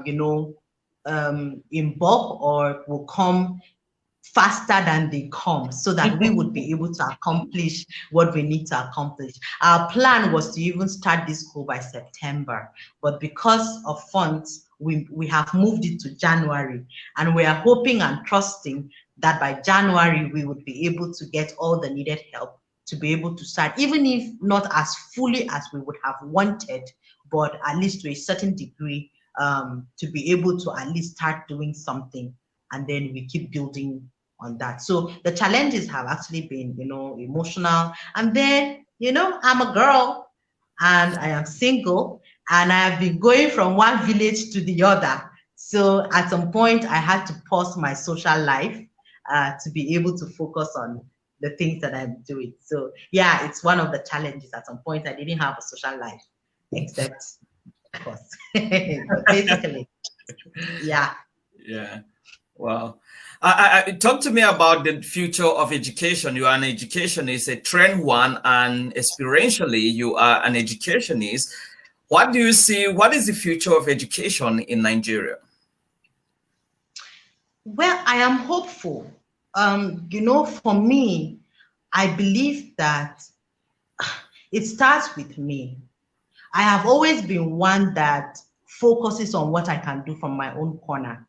in bulk, or will come faster than they come, so that we would be able to accomplish what we need to accomplish. Our plan was to even start this school by September, but because of funds, we have moved it to January, and we are hoping and trusting that by January we would be able to get all the needed help to be able to start, even if not as fully as we would have wanted, but at least to a certain degree, to be able to at least start doing something, and then we keep building on that. So the challenges have actually been, emotional. And then, I'm a girl and I am single, and I have been going from one village to the other. So at some point I had to pause my social life to be able to focus on the things that I'm doing. So yeah, it's one of the challenges. At some point I didn't have a social life, except of course. But basically, yeah. Yeah. Wow. Talk to me about the future of education. You are an educationist, a trained one, and experientially, you are an educationist. What do you see? What is the future of education in Nigeria? Well, I am hopeful. For me, I believe that it starts with me. I have always been one that focuses on what I can do from my own corner.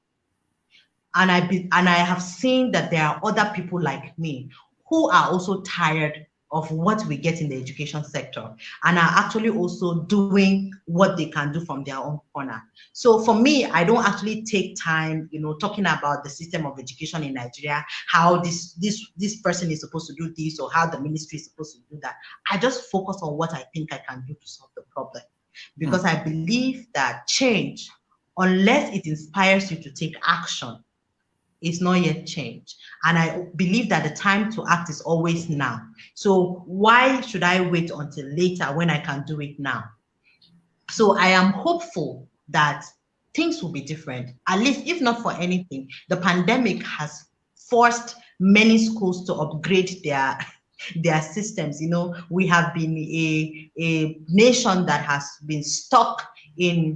And I have seen that there are other people like me who are also tired of what we get in the education sector, and are actually also doing what they can do from their own corner. So for me, I don't actually take time, talking about the system of education in Nigeria, how this person is supposed to do this, or how the ministry is supposed to do that. I just focus on what I think I can do to solve the problem, because I believe that change, unless it inspires you to take action, is not yet changed. And I believe that the time to act is always now. So why should I wait until later when I can do it now? So I am hopeful that things will be different. At least, if not for anything, the pandemic has forced many schools to upgrade their systems. We have been a nation that has been stuck in,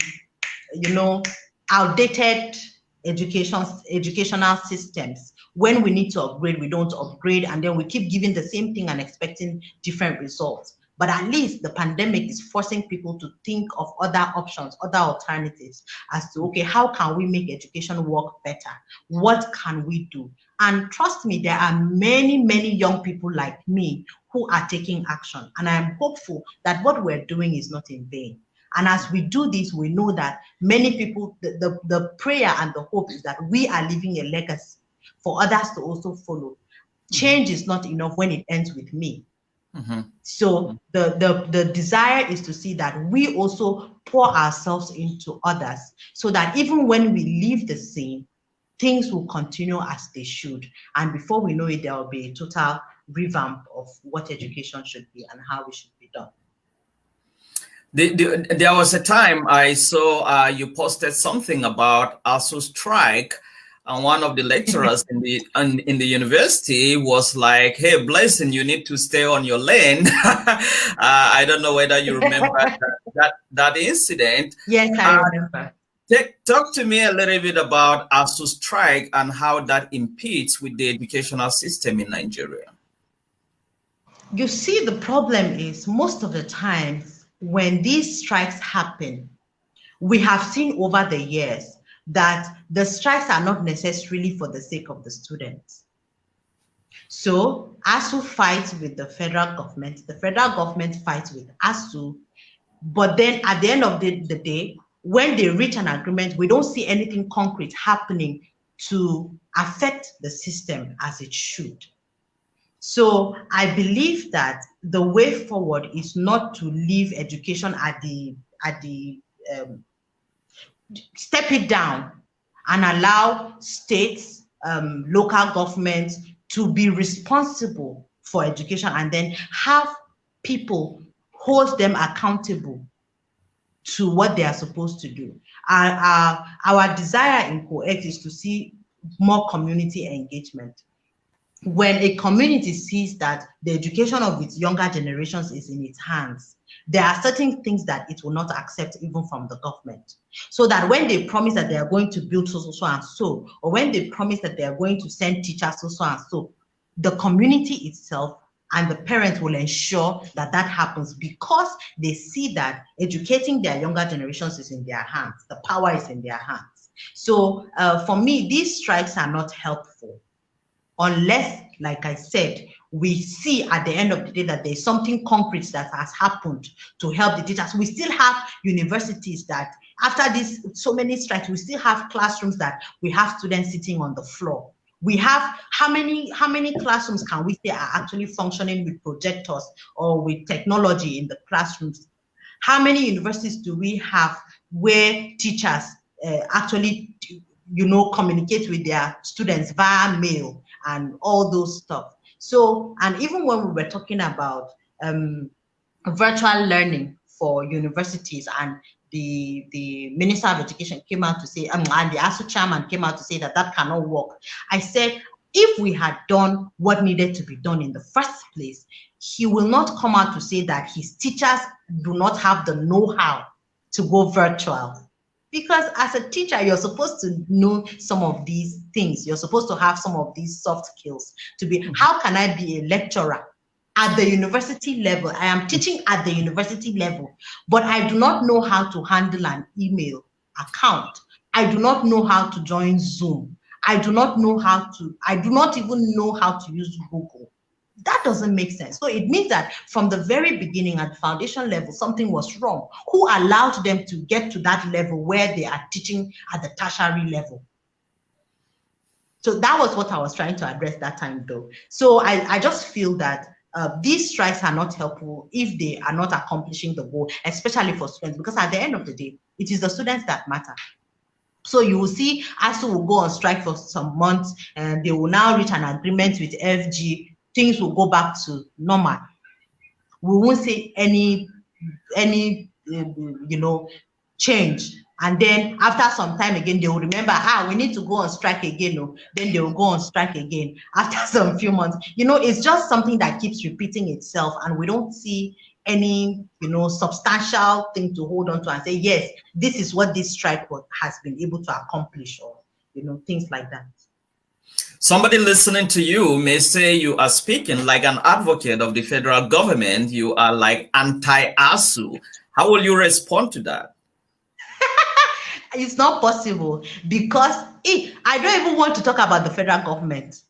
outdated educational systems. When we need to upgrade, we don't upgrade, and then we keep giving the same thing and expecting different results. But at least the pandemic is forcing people to think of other options, other alternatives, as to, okay, how can we make education work better? What can we do? And trust me, there are many, many young people like me who are taking action. And I am hopeful that what we're doing is not in vain. And as we do this, we know that many people, the prayer and the hope is that we are leaving a legacy for others to also follow. Change is not enough when it ends with me. So the desire is to see that we also pour ourselves into others, so that even when we leave the scene, things will continue as they should. And before we know it, there will be a total revamp of what education should be and how it should be done. There was a time I saw you posted something about ASU strike, and one of the lecturers in the university was like, "Hey, Blessing, you need to stay on your lane." I don't know whether you remember that incident. Yes, I remember. Talk to me a little bit about ASU strike and how that impedes with the educational system in Nigeria. You see, the problem is most of the times when these strikes happen, we have seen over the years that the strikes are not necessarily for the sake of the students. So ASU fights with the federal government fights with ASU, but then at the end of the day, when they reach an agreement, we don't see anything concrete happening to affect the system as it should. So I believe that the way forward is not to leave education at the step it down and allow states, local governments to be responsible for education, and then have people hold them accountable to what they are supposed to do. Our desire in COEX is to see more community engagement. when a community sees that the education of its younger generations is in its hands, there are certain things that it will not accept even from the government. So that when they promise that they are going to build so and so, or when they promise that they are going to send teachers so and so, the community itself and the parents will ensure that that happens, because they see that educating their younger generations is in their hands. The power is in their hands. So for me, these strikes are not helpful unless, like I said, we see at the end of the day that there's something concrete that has happened to help the teachers. We still have universities that after this so many strikes, we still have classrooms that we have students sitting on the floor. We have how many classrooms can we say are actually functioning with projectors or with technology in the classrooms? How many universities do we have where teachers actually, communicate with their students via mail and all those stuff? So, and even when we were talking about virtual learning for universities, and the Minister of Education came out to say, and the ASU chairman came out to say that that cannot work. I said, if we had done what needed to be done in the first place, he will not come out to say that his teachers do not have the know-how to go virtual. Because as a teacher, you're supposed to know some of these things. You're supposed to have some of these soft skills to be. How can I be a lecturer at the university level? I am teaching at the university level, but I do not know how to handle an email account. I do not know how to join Zoom. I do not even know how to use Google. That doesn't make sense. So it means that from the very beginning at the foundation level, something was wrong. Who allowed them to get to that level where they are teaching at the tertiary level? So that was what I was trying to address that time, though. So I just feel that these strikes are not helpful if they are not accomplishing the goal, especially for students, because at the end of the day, it is the students that matter. So you will see ASU will go on strike for some months, and they will now reach an agreement with FG. Things will go back to normal. We won't see any change. And then after some time again, they will remember, we need to go on strike again. Then they will go on strike again after some few months. It's just something that keeps repeating itself, and we don't see any substantial thing to hold on to and say, yes, this is what this strike has been able to accomplish, or things like that. Somebody listening to you may say you are speaking like an advocate of the federal government. You are like anti-ASU. How will you respond to that? It's not possible, because I don't even want to talk about the federal government.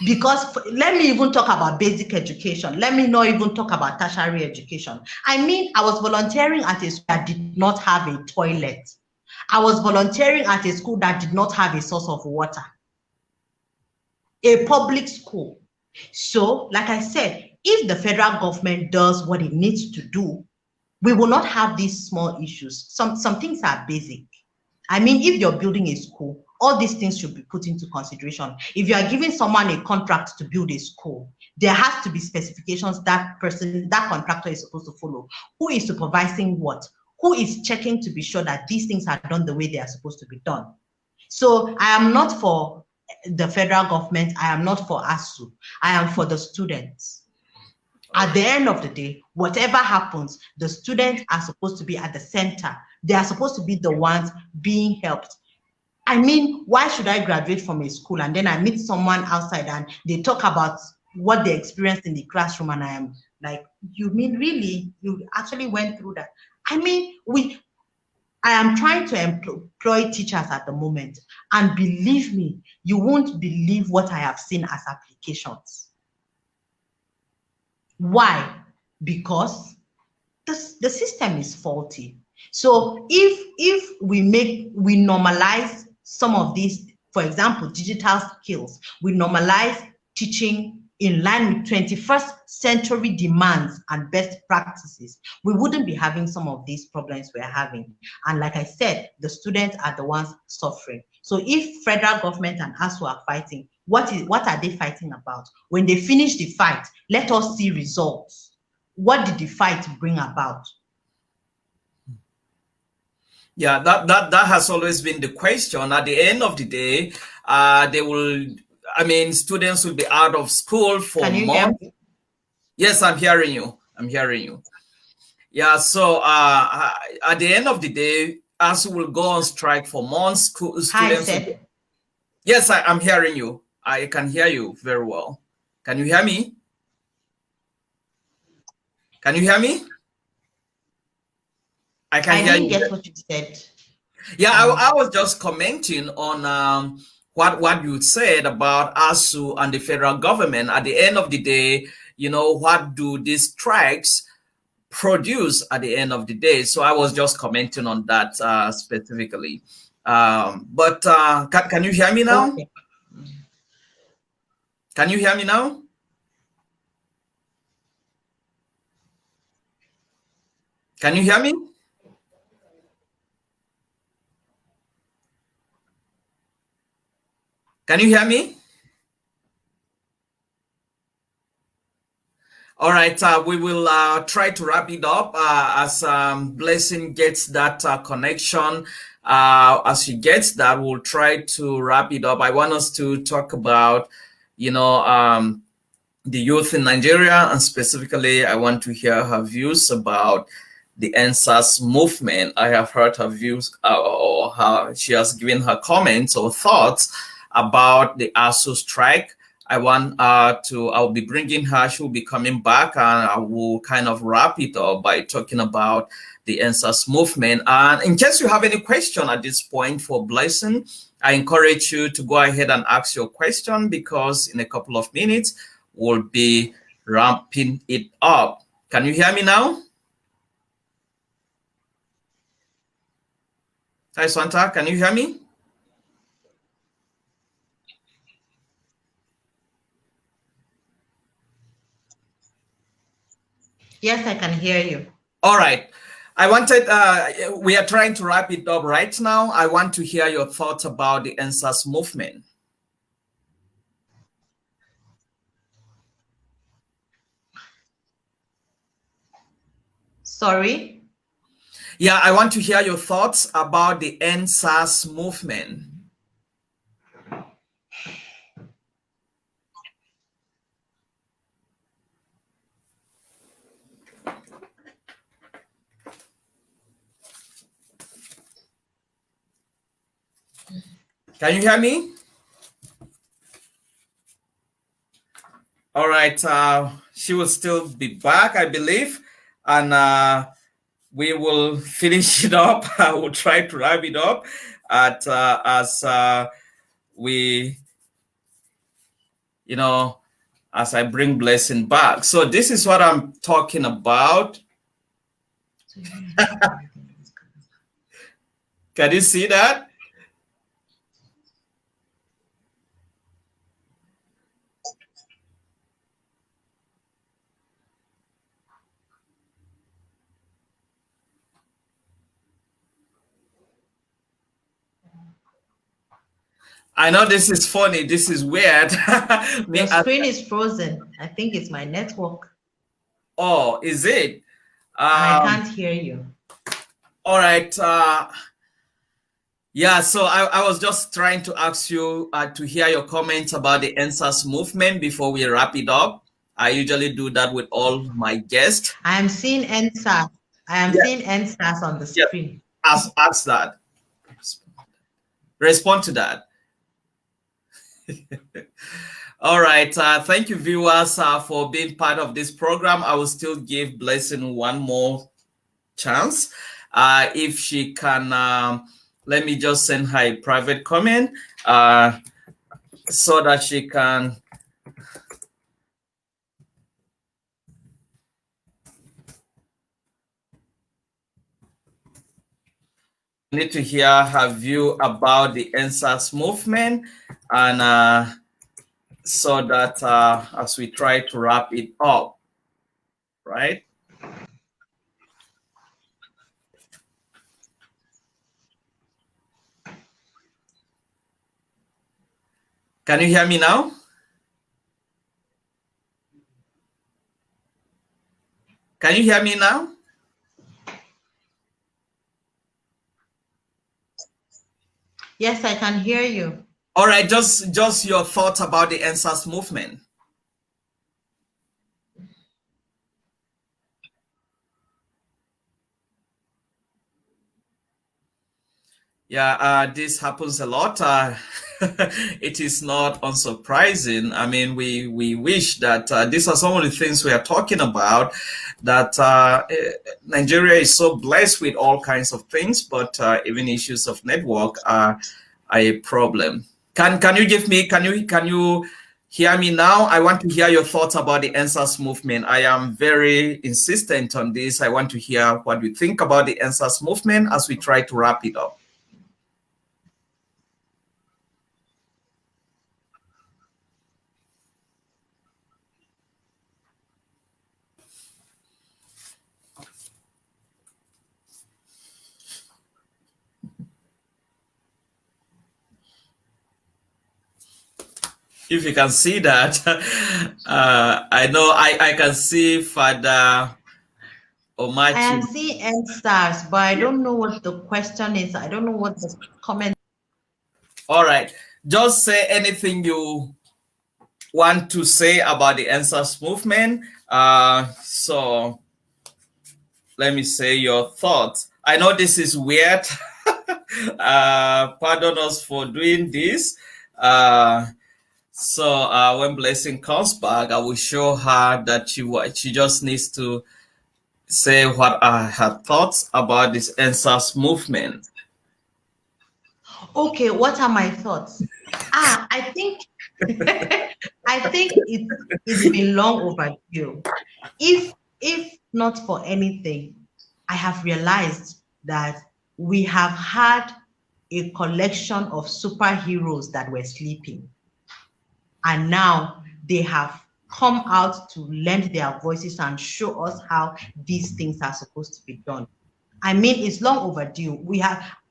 Because let me even talk about basic education. Let me not even talk about tertiary education. I mean, I was volunteering at a school that did not have a toilet. I was volunteering at a school that did not have a source of water. A public school. So, like I said, if the federal government does what it needs to do, we will not have these small issues. Some things are basic. I mean, if you're building a school, all these things should be put into consideration. If you are giving someone a contract to build a school, there has to be specifications that contractor is supposed to follow. Who is supervising what? Who is checking to be sure that these things are done the way they are supposed to be done? So I am not for the federal government. I am not for ASU. I am for the students. At the end of the day, whatever happens, the students are supposed to be at the center. They are supposed to be the ones being helped. I mean, why should I graduate from a school and then I meet someone outside and they talk about what they experienced in the classroom, and I am like, you mean really? You actually went through that? I mean, I am trying to employ teachers at the moment, and believe me, you won't believe what I have seen as applications. Why? Because the system is faulty. So if we normalize some of these, for example, digital skills, we normalize teaching in line with 21st century demands and best practices, we wouldn't be having some of these problems we're having. And like I said, the students are the ones suffering. So if federal government and ASU are fighting, what are they fighting about? When they finish the fight, let us see results. What did the fight bring about? Yeah, that has always been the question. At the end of the day, they will I mean, students will be out of school for Can you hear months. me? Yes, I'm hearing you. I'm hearing you. Yeah, so at the end of the day, ASU will go on strike for months. Hi, Students will... Seth. Yes, I'm hearing you. I can hear you very well. Can you hear me? Can you hear me? I can I hear didn't you. get what you said. Yeah, I was just commenting on what you said about ASU and the federal government. At the end of the day, what do these strikes produce at the end of the day? So I was just commenting on that specifically. But can you hear me now? Okay. Can you hear me now? Can you hear me? Can you hear me? All right, we will try to wrap it up as Blessing gets that connection. As she gets that, we'll try to wrap it up. I want us to talk about, the youth in Nigeria, and specifically, I want to hear her views about the NSAS movement. I have heard her views, or she has given her comments or thoughts about the ASU strike. I'll be bringing her, she'll be coming back, and I will kind of wrap it up by talking about the NSAS movement. And in case you have any question at this point for Blessing, I encourage you to go ahead and ask your question, because in a couple of minutes, we'll be ramping it up. Can you hear me now? Hi, Swanta, can you hear me? Yes, I can hear you. All right. We are trying to wrap it up right now. I want to hear your thoughts about the NSAS movement. Sorry. Yeah, I want to hear your thoughts about the NSAS movement. Can you hear me? All right. She will still be back, I believe. And we will finish it up. I will try to wrap it up as we, as I bring Blessing back. So this is what I'm talking about. Can you see that? I know this is funny. This is weird. Your screen is frozen. I think it's my network. Oh, is it? I can't hear you. All right. Yeah, so I was just trying to ask you to hear your comments about the NSAS movement before we wrap it up. I usually do that with all my guests. I am seeing NSAS. I am seeing NSAS on the screen. Ask that. Respond to that. All right. Thank you, viewers, for being part of this program. I will still give Blessing one more chance. If she can, let me just send her a private comment so that she can. Need to hear her view about the NSAS movement, and so that as we try to wrap it up, right? Can you hear me now? Can you hear me now? Yes, I can hear you. All right, just your thoughts about the NSAS movement. Yeah, this happens a lot. It is not unsurprising. I mean, we wish that these are some of the things we are talking about. That Nigeria is so blessed with all kinds of things, but even issues of network are a problem. Can you give me? Can you hear me now? I want to hear your thoughts about the NSAS movement. I am very insistent on this. I want to hear what you think about the NSAS movement as we try to wrap it up. If you can see that, I know I can see Father I am Omachi. seeing end stars, but I don't know what the question is. I don't know what the comment. All right, just say anything you want to say about the NSAS movement. So let me say your thoughts. I know this is weird. Pardon us for doing this. So when Blessing comes back, I will show her that she just needs to say what are her thoughts about this NSAS movement. Okay, what are my thoughts? I think I think it's been long overdue. If not for anything, I have realized that we have had a collection of superheroes that were sleeping, and now they have come out to lend their voices and show us how these things are supposed to be done. I mean, it's long overdue.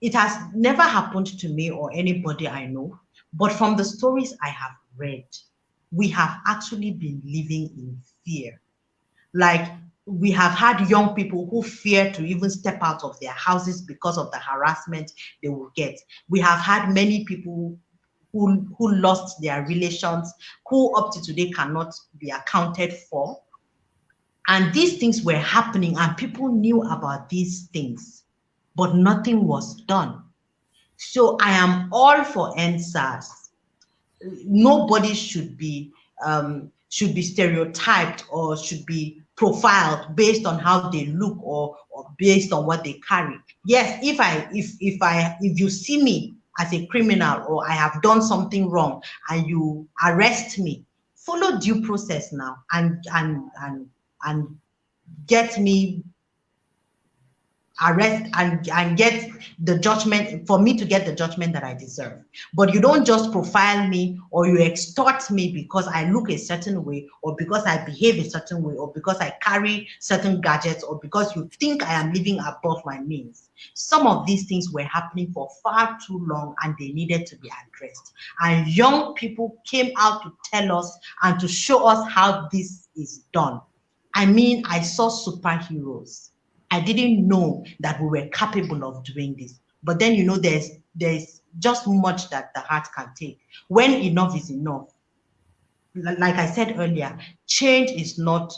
It has never happened to me or anybody I know, but from the stories I have read, we have actually been living in fear. Like, we have had young people who fear to even step out of their houses because of the harassment they will get. We have had many people who lost their relations, who up to today cannot be accounted for. And these things were happening, and people knew about these things, but nothing was done. So I am all for NSAS. Nobody should be stereotyped or should be profiled based on how they look or based on what they carry. Yes, if you see me as a criminal or I have done something wrong and you arrest me, follow due process now and get me arrest and get the judgment for me to get the judgment that I deserve. But you don't just profile me or you extort me because I look a certain way or because I behave a certain way or because I carry certain gadgets or because you think I am living above my means. Some of these things were happening for far too long and they needed to be addressed. And young people came out to tell us and to show us how this is done. I mean, I saw superheroes. I didn't know that we were capable of doing this. But then, there's just much that the heart can take. When enough is enough, like I said earlier, change is not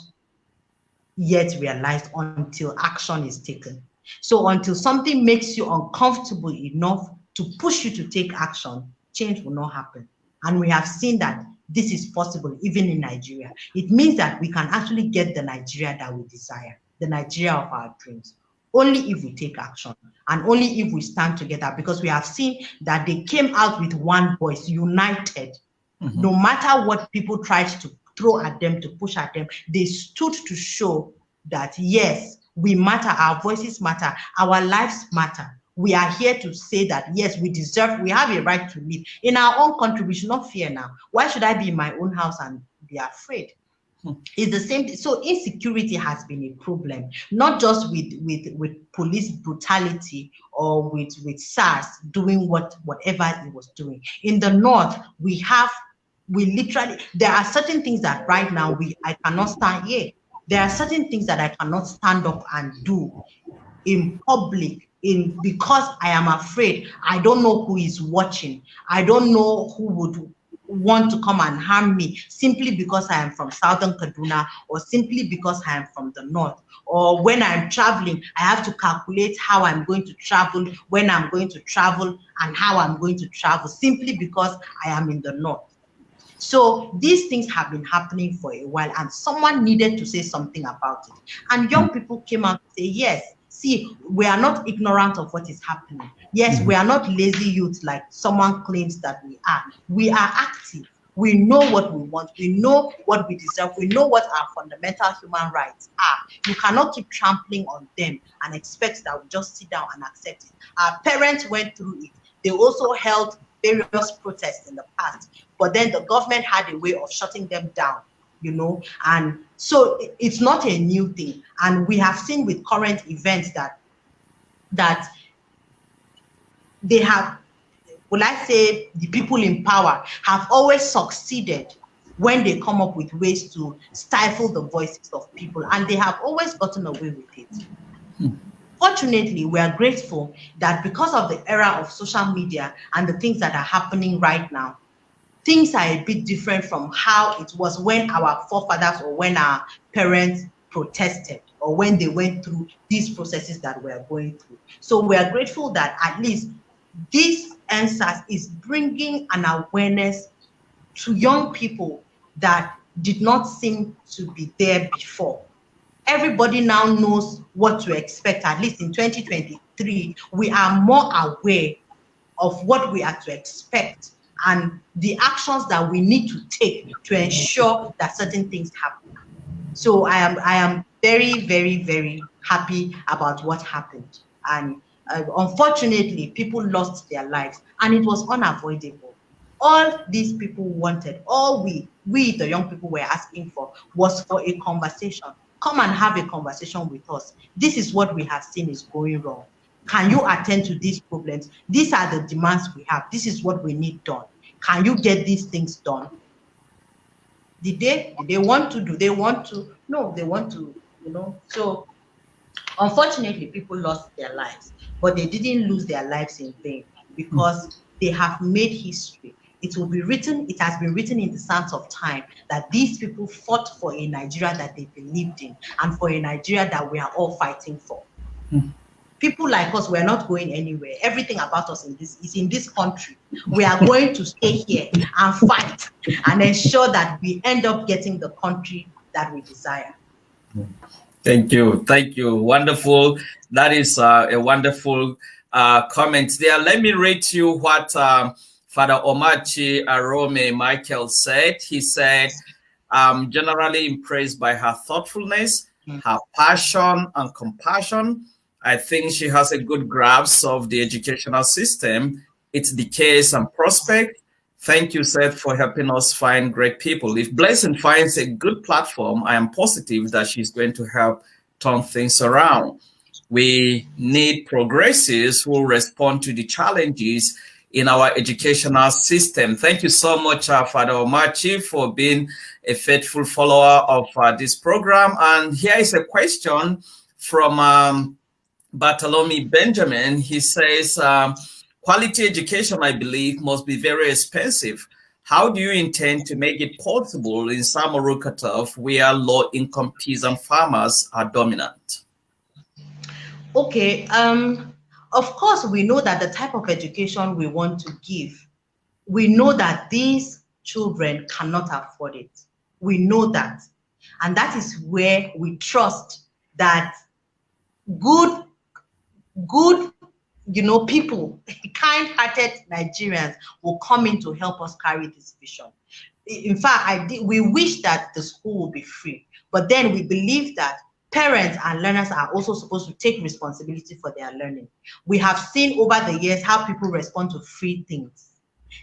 yet realized until action is taken. So until something makes you uncomfortable enough to push you to take action, change will not happen. And we have seen that this is possible even in Nigeria. It means that we can actually get the Nigeria that we desire, the Nigeria of our dreams, only if we take action and only if we stand together, because we have seen that they came out with one voice, united. Mm-hmm. No matter what people tried to throw at them, to push at them, they stood to show that, yes, we matter, our voices matter, our lives matter. We are here to say that, yes, we have a right to live. In our own country, we should not fear now. Why should I be in my own house and be afraid? It's the same. So insecurity has been a problem, not just with police brutality or with SARS doing whatever it was doing. In the North, there are certain things that right now I cannot stand here. There are certain things that I cannot stand up and do in public because I am afraid. I don't know who is watching. I don't know who would want to come and harm me simply because I am from Southern Kaduna, or simply because I am from the north. Or when I'm traveling, I have to calculate how I'm going to travel, when I'm going to travel, and how I'm going to travel, simply because I am in the north. So these things have been happening for a while, and someone needed to say something about it. And young people came out to say, yes, see, we are not ignorant of what is happening. Yes, we are not lazy youth like someone claims that we are. We are active. We know what we want. We know what we deserve. We know what our fundamental human rights are. You cannot keep trampling on them and expect that we just sit down and accept it. Our parents went through it. They also held various protests in the past, but then the government had a way of shutting them down, you know, and so it's not a new thing. And we have seen with current events that they have, will I say, the people in power have always succeeded when they come up with ways to stifle the voices of people, and they have always gotten away with it. Fortunately, we are grateful that because of the era of social media and the things that are happening right now, things are a bit different from how it was when our forefathers or when our parents protested or when they went through these processes that we are going through. So we are grateful that at least this NSAS is bringing an awareness to young people that did not seem to be there before. Everybody now knows what to expect. At least in 2023, we are more aware of what we are to expect and the actions that we need to take to ensure that certain things happen. So I am very, very, very happy about what happened. And unfortunately, people lost their lives, and it was unavoidable. All these people wanted, all we the young people were asking for, was for a conversation. Come and have a conversation with us. This is what we have seen is going wrong. Can you attend to these problems? These are the demands we have. This is what we need done. Can you get these things done? Did they want to? Do they want to? No, they want to, you know. So unfortunately, people lost their lives, but they didn't lose their lives in vain, because they have made history. It will be written, it has been written in the sands of time that these people fought for a Nigeria that they believed in, and for a Nigeria that we are all fighting for. People like us, we're not going anywhere. Everything about us is in this country. We are going to stay here and fight and ensure that we end up getting the country that we desire. Thank you. Thank you. Wonderful. That is a wonderful comment there. Let me read to you what Father Omachi Arome Michael said. He said, I'm generally impressed by her thoughtfulness, her passion and compassion. I think she has a good grasp of the educational system, its decays and prospect. Thank you, Seth, for helping us find great people. If Blessing finds a good platform, I am positive that she's going to help turn things around. We need progressives who respond to the challenges in our educational system. Thank you so much, Father Omachi, for being a faithful follower of this program. And here is a question from Bartholomew Benjamin. He says, quality education, I believe, must be very expensive. How do you intend to make it possible in Samorukatov, where low-income peasant farmers are dominant? Okay, of course, we know that the type of education we want to give, we know that these children cannot afford it. We know that. And that is where we trust that good, you know, people, kind-hearted Nigerians will come in to help us carry this vision. In fact, we wish that the school will be free, but then we believe that parents and learners are also supposed to take responsibility for their learning. We have seen over the years how people respond to free things.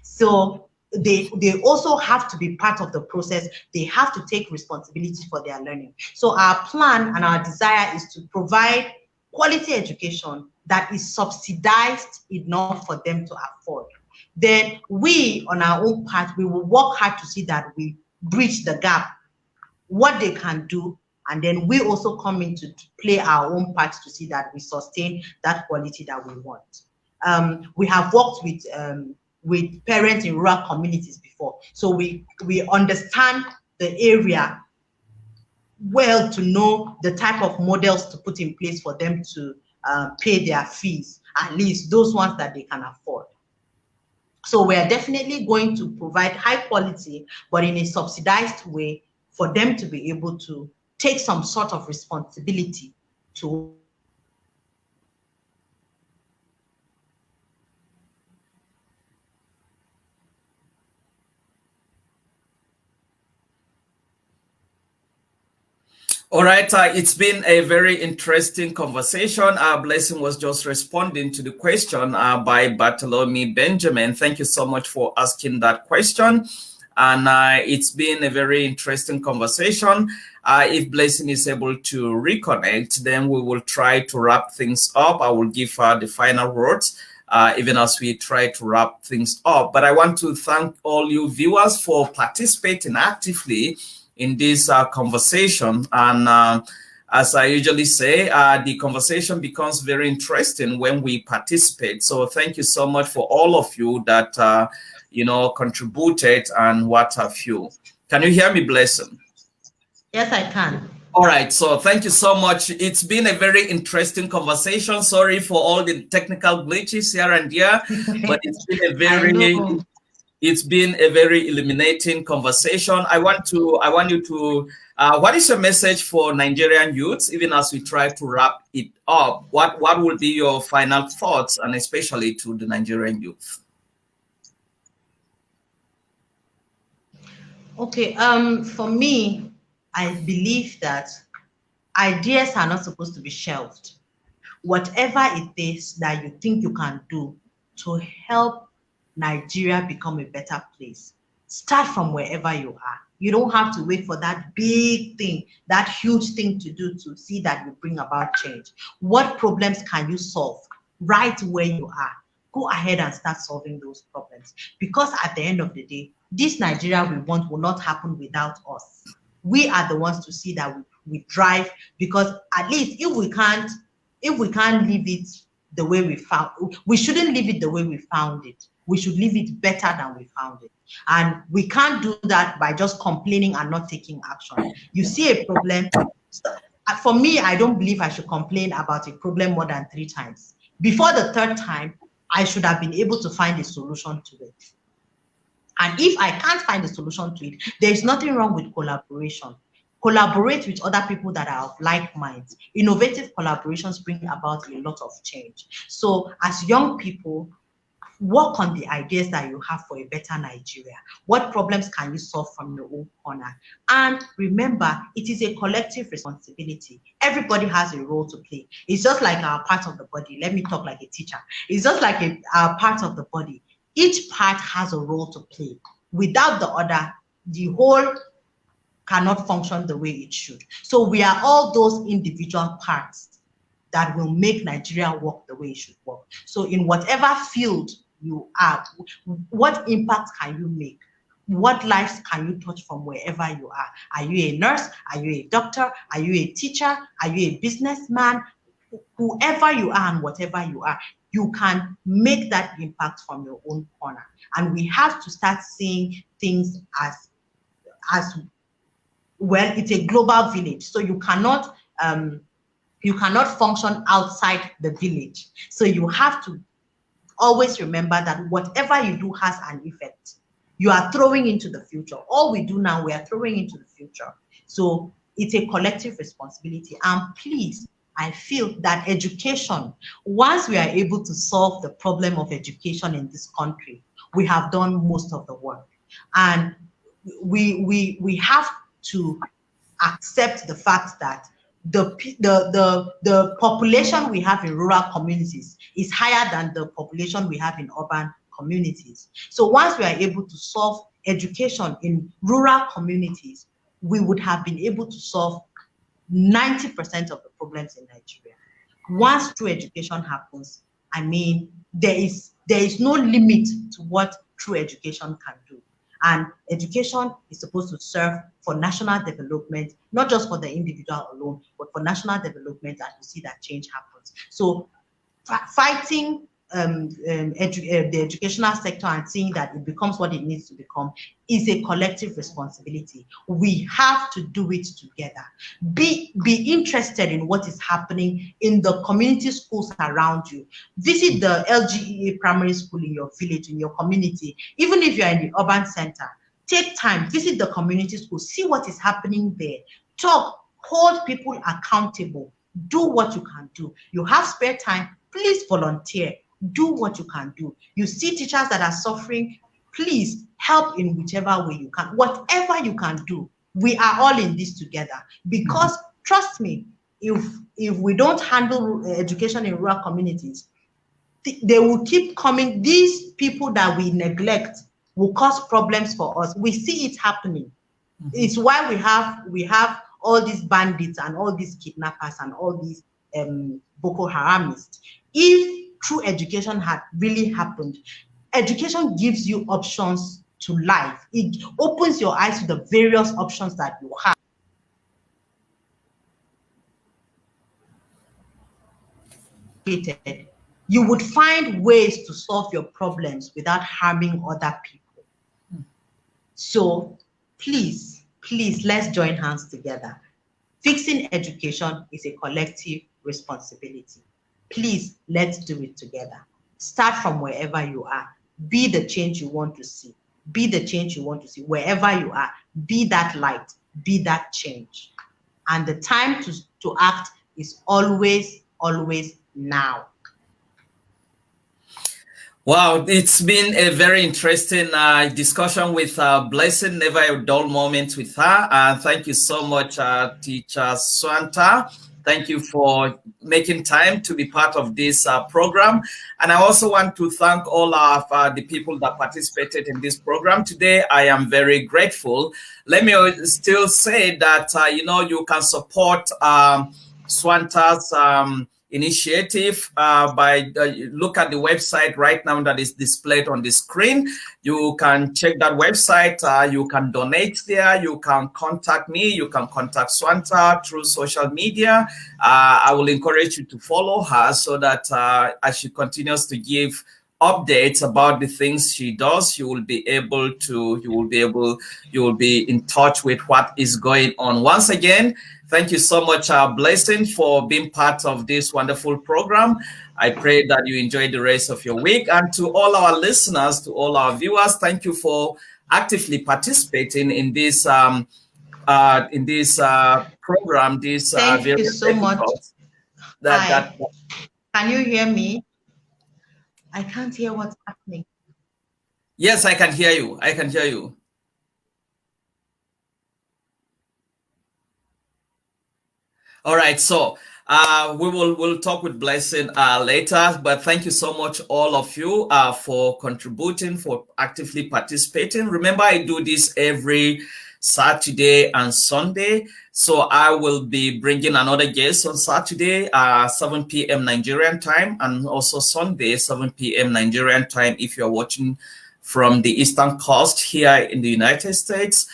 So they also have to be part of the process. They have to take responsibility for their learning. So our plan and our desire is to provide quality education that is subsidized enough for them to afford. Then we, on our own part, we will work hard to see that we bridge the gap, what they can do And then we also come in to play our own part to see that we sustain that quality that we want. We have worked with parents in rural communities before, so we understand the area well to know the type of models to put in place for them to pay their fees, at least those ones that they can afford. So we are definitely going to provide high quality, but in a subsidized way, for them to be able to take some sort of responsibility to All right, it's been a very interesting conversation. Blessing was just responding to the question by Bartholomew Benjamin. Thank you so much for asking that question. And it's been a very interesting conversation. If Blessing is able to reconnect, then we will try to wrap things up. I will give her the final words, even as we try to wrap things up. But I want to thank all you viewers for participating actively in this conversation. And as I usually say, the conversation becomes very interesting when we participate. So thank you so much for all of you that, contributed and what have you. Can you hear me, Blessing? Yes, I can. All right, so thank you so much. It's been a very interesting conversation. Sorry for all the technical glitches here and there, but it's been a very illuminating conversation. I want you to, what is your message for Nigerian youths, even as we try to wrap it up? What will be your final thoughts, and especially to the Nigerian youth? Okay, for me, I believe that ideas are not supposed to be shelved. Whatever it is that you think you can do to help Nigeria become a better place, start from wherever you are. You don't have to wait for that big thing, that huge thing to do to see that you bring about change. What problems can you solve right where you are? Go ahead and start solving those problems. Because at the end of the day, this Nigeria we want will not happen without us. We are the ones to see that we drive, because at least if we can't leave it the way we shouldn't leave it the way we found it. We should leave it better than we found it. And we can't do that by just complaining and not taking action. You see a problem. For me, I don't believe I should complain about a problem more than 3 times. Before the 3rd time, I should have been able to find a solution to it. And if I can't find a solution to it, there is nothing wrong with collaboration. Collaborate with other people that are of like minds. Innovative collaborations bring about a lot of change. So as young people, work on the ideas that you have for a better Nigeria. What problems can you solve from your own corner? And remember, it is a collective responsibility. Everybody has a role to play. It's just like our part of the body. Let me talk like a teacher. It's just like our part of the body. Each part has a role to play. Without the other, the whole cannot function the way it should. So we are all those individual parts that will make Nigeria work the way it should work. So in whatever field you are, what impact can you make? What lives can you touch from wherever you are? Are you a nurse? Are you a doctor? Are you a teacher? Are you a businessman? Whoever you are and whatever you are, you can make that impact from your own corner. And we have to start seeing things as well. It's a global village, so you cannot function outside the village. So you have to always remember that whatever you do has an effect. You are throwing into the future. All we do now, we are throwing into the future. So it's a collective responsibility. And please, I feel that education, once we are able to solve the problem of education in this country, we have done most of the work. And we have to accept the fact that the population we have in rural communities is higher than the population we have in urban communities. So once we are able to solve education in rural communities, we would have been able to solve 90% of the problems in Nigeria. Once true education happens, I mean, there is no limit to what true education can do. And education is supposed to serve for national development, not just for the individual alone, but for national development, as we see that change happens. So fighting the educational sector and seeing that it becomes what it needs to become is a collective responsibility. We have to do it together. Be interested in what is happening in the community schools around you. Visit the LGEA primary school in your village, in your community. Even if you're in the urban center, take time, visit the community school, see what is happening there. Talk, hold people accountable. Do what you can do. You have spare time, please volunteer. Do what you can do. You see teachers that are suffering, please help in whichever way you can. Whatever you can do, we are all in this together. Because trust me, if we don't handle education in rural communities, they will keep coming. These people that we neglect will cause problems for us. We see it happening. It's why we have all these bandits and all these kidnappers and all these Boko Haramists. If true education had really happened, education gives you options to life. It opens your eyes to the various options that you have. You would find ways to solve your problems without harming other people. So please, let's join hands together. Fixing education is a collective responsibility. Please, let's do it together. Start from wherever you are. Be the change you want to see. Be the change you want to see wherever you are. Be that light. Be that change. And the time to act is always now. Wow, it's been a very interesting discussion with Blessing. Never a dull moment with her. Thank you so much, Teacher Swanta. Thank you for making time to be part of this program. And I also want to thank all of the people that participated in this program today. I am very grateful. Let me still say that, you can support Swanta's initiative by look at the website right now that is displayed on the screen. You can check that website. You can donate there. You can contact me. You can contact Swanta through social media. I will encourage you to follow her so that as she continues to give updates about the things she does, you will be in touch with what is going on. Once again, thank you so much, Blessing, for being part of this wonderful program. I pray that you enjoy the rest of your week. And to all our listeners, to all our viewers, thank you for actively participating in this program. Thank you so much. Can you hear me? I can't hear what's happening. Yes, I can hear you. I can hear you. All right, so we'll talk with Blessing later, but thank you so much, all of you, for contributing, for actively participating. Remember, I do this every Saturday and Sunday, so I will be bringing another guest on Saturday, 7 p.m. Nigerian time, and also Sunday, 7 p.m. Nigerian time, if you're watching from the Eastern Coast here in the United States.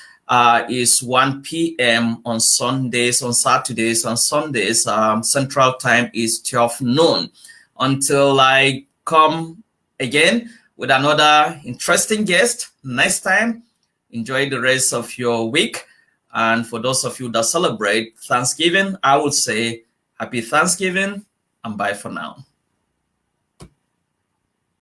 Is 1 p.m. on Sundays, on Saturdays, on Sundays. Central time is 12 noon. Until I come again with another interesting guest next time, enjoy the rest of your week. And for those of you that celebrate Thanksgiving, I would say happy Thanksgiving and bye for now.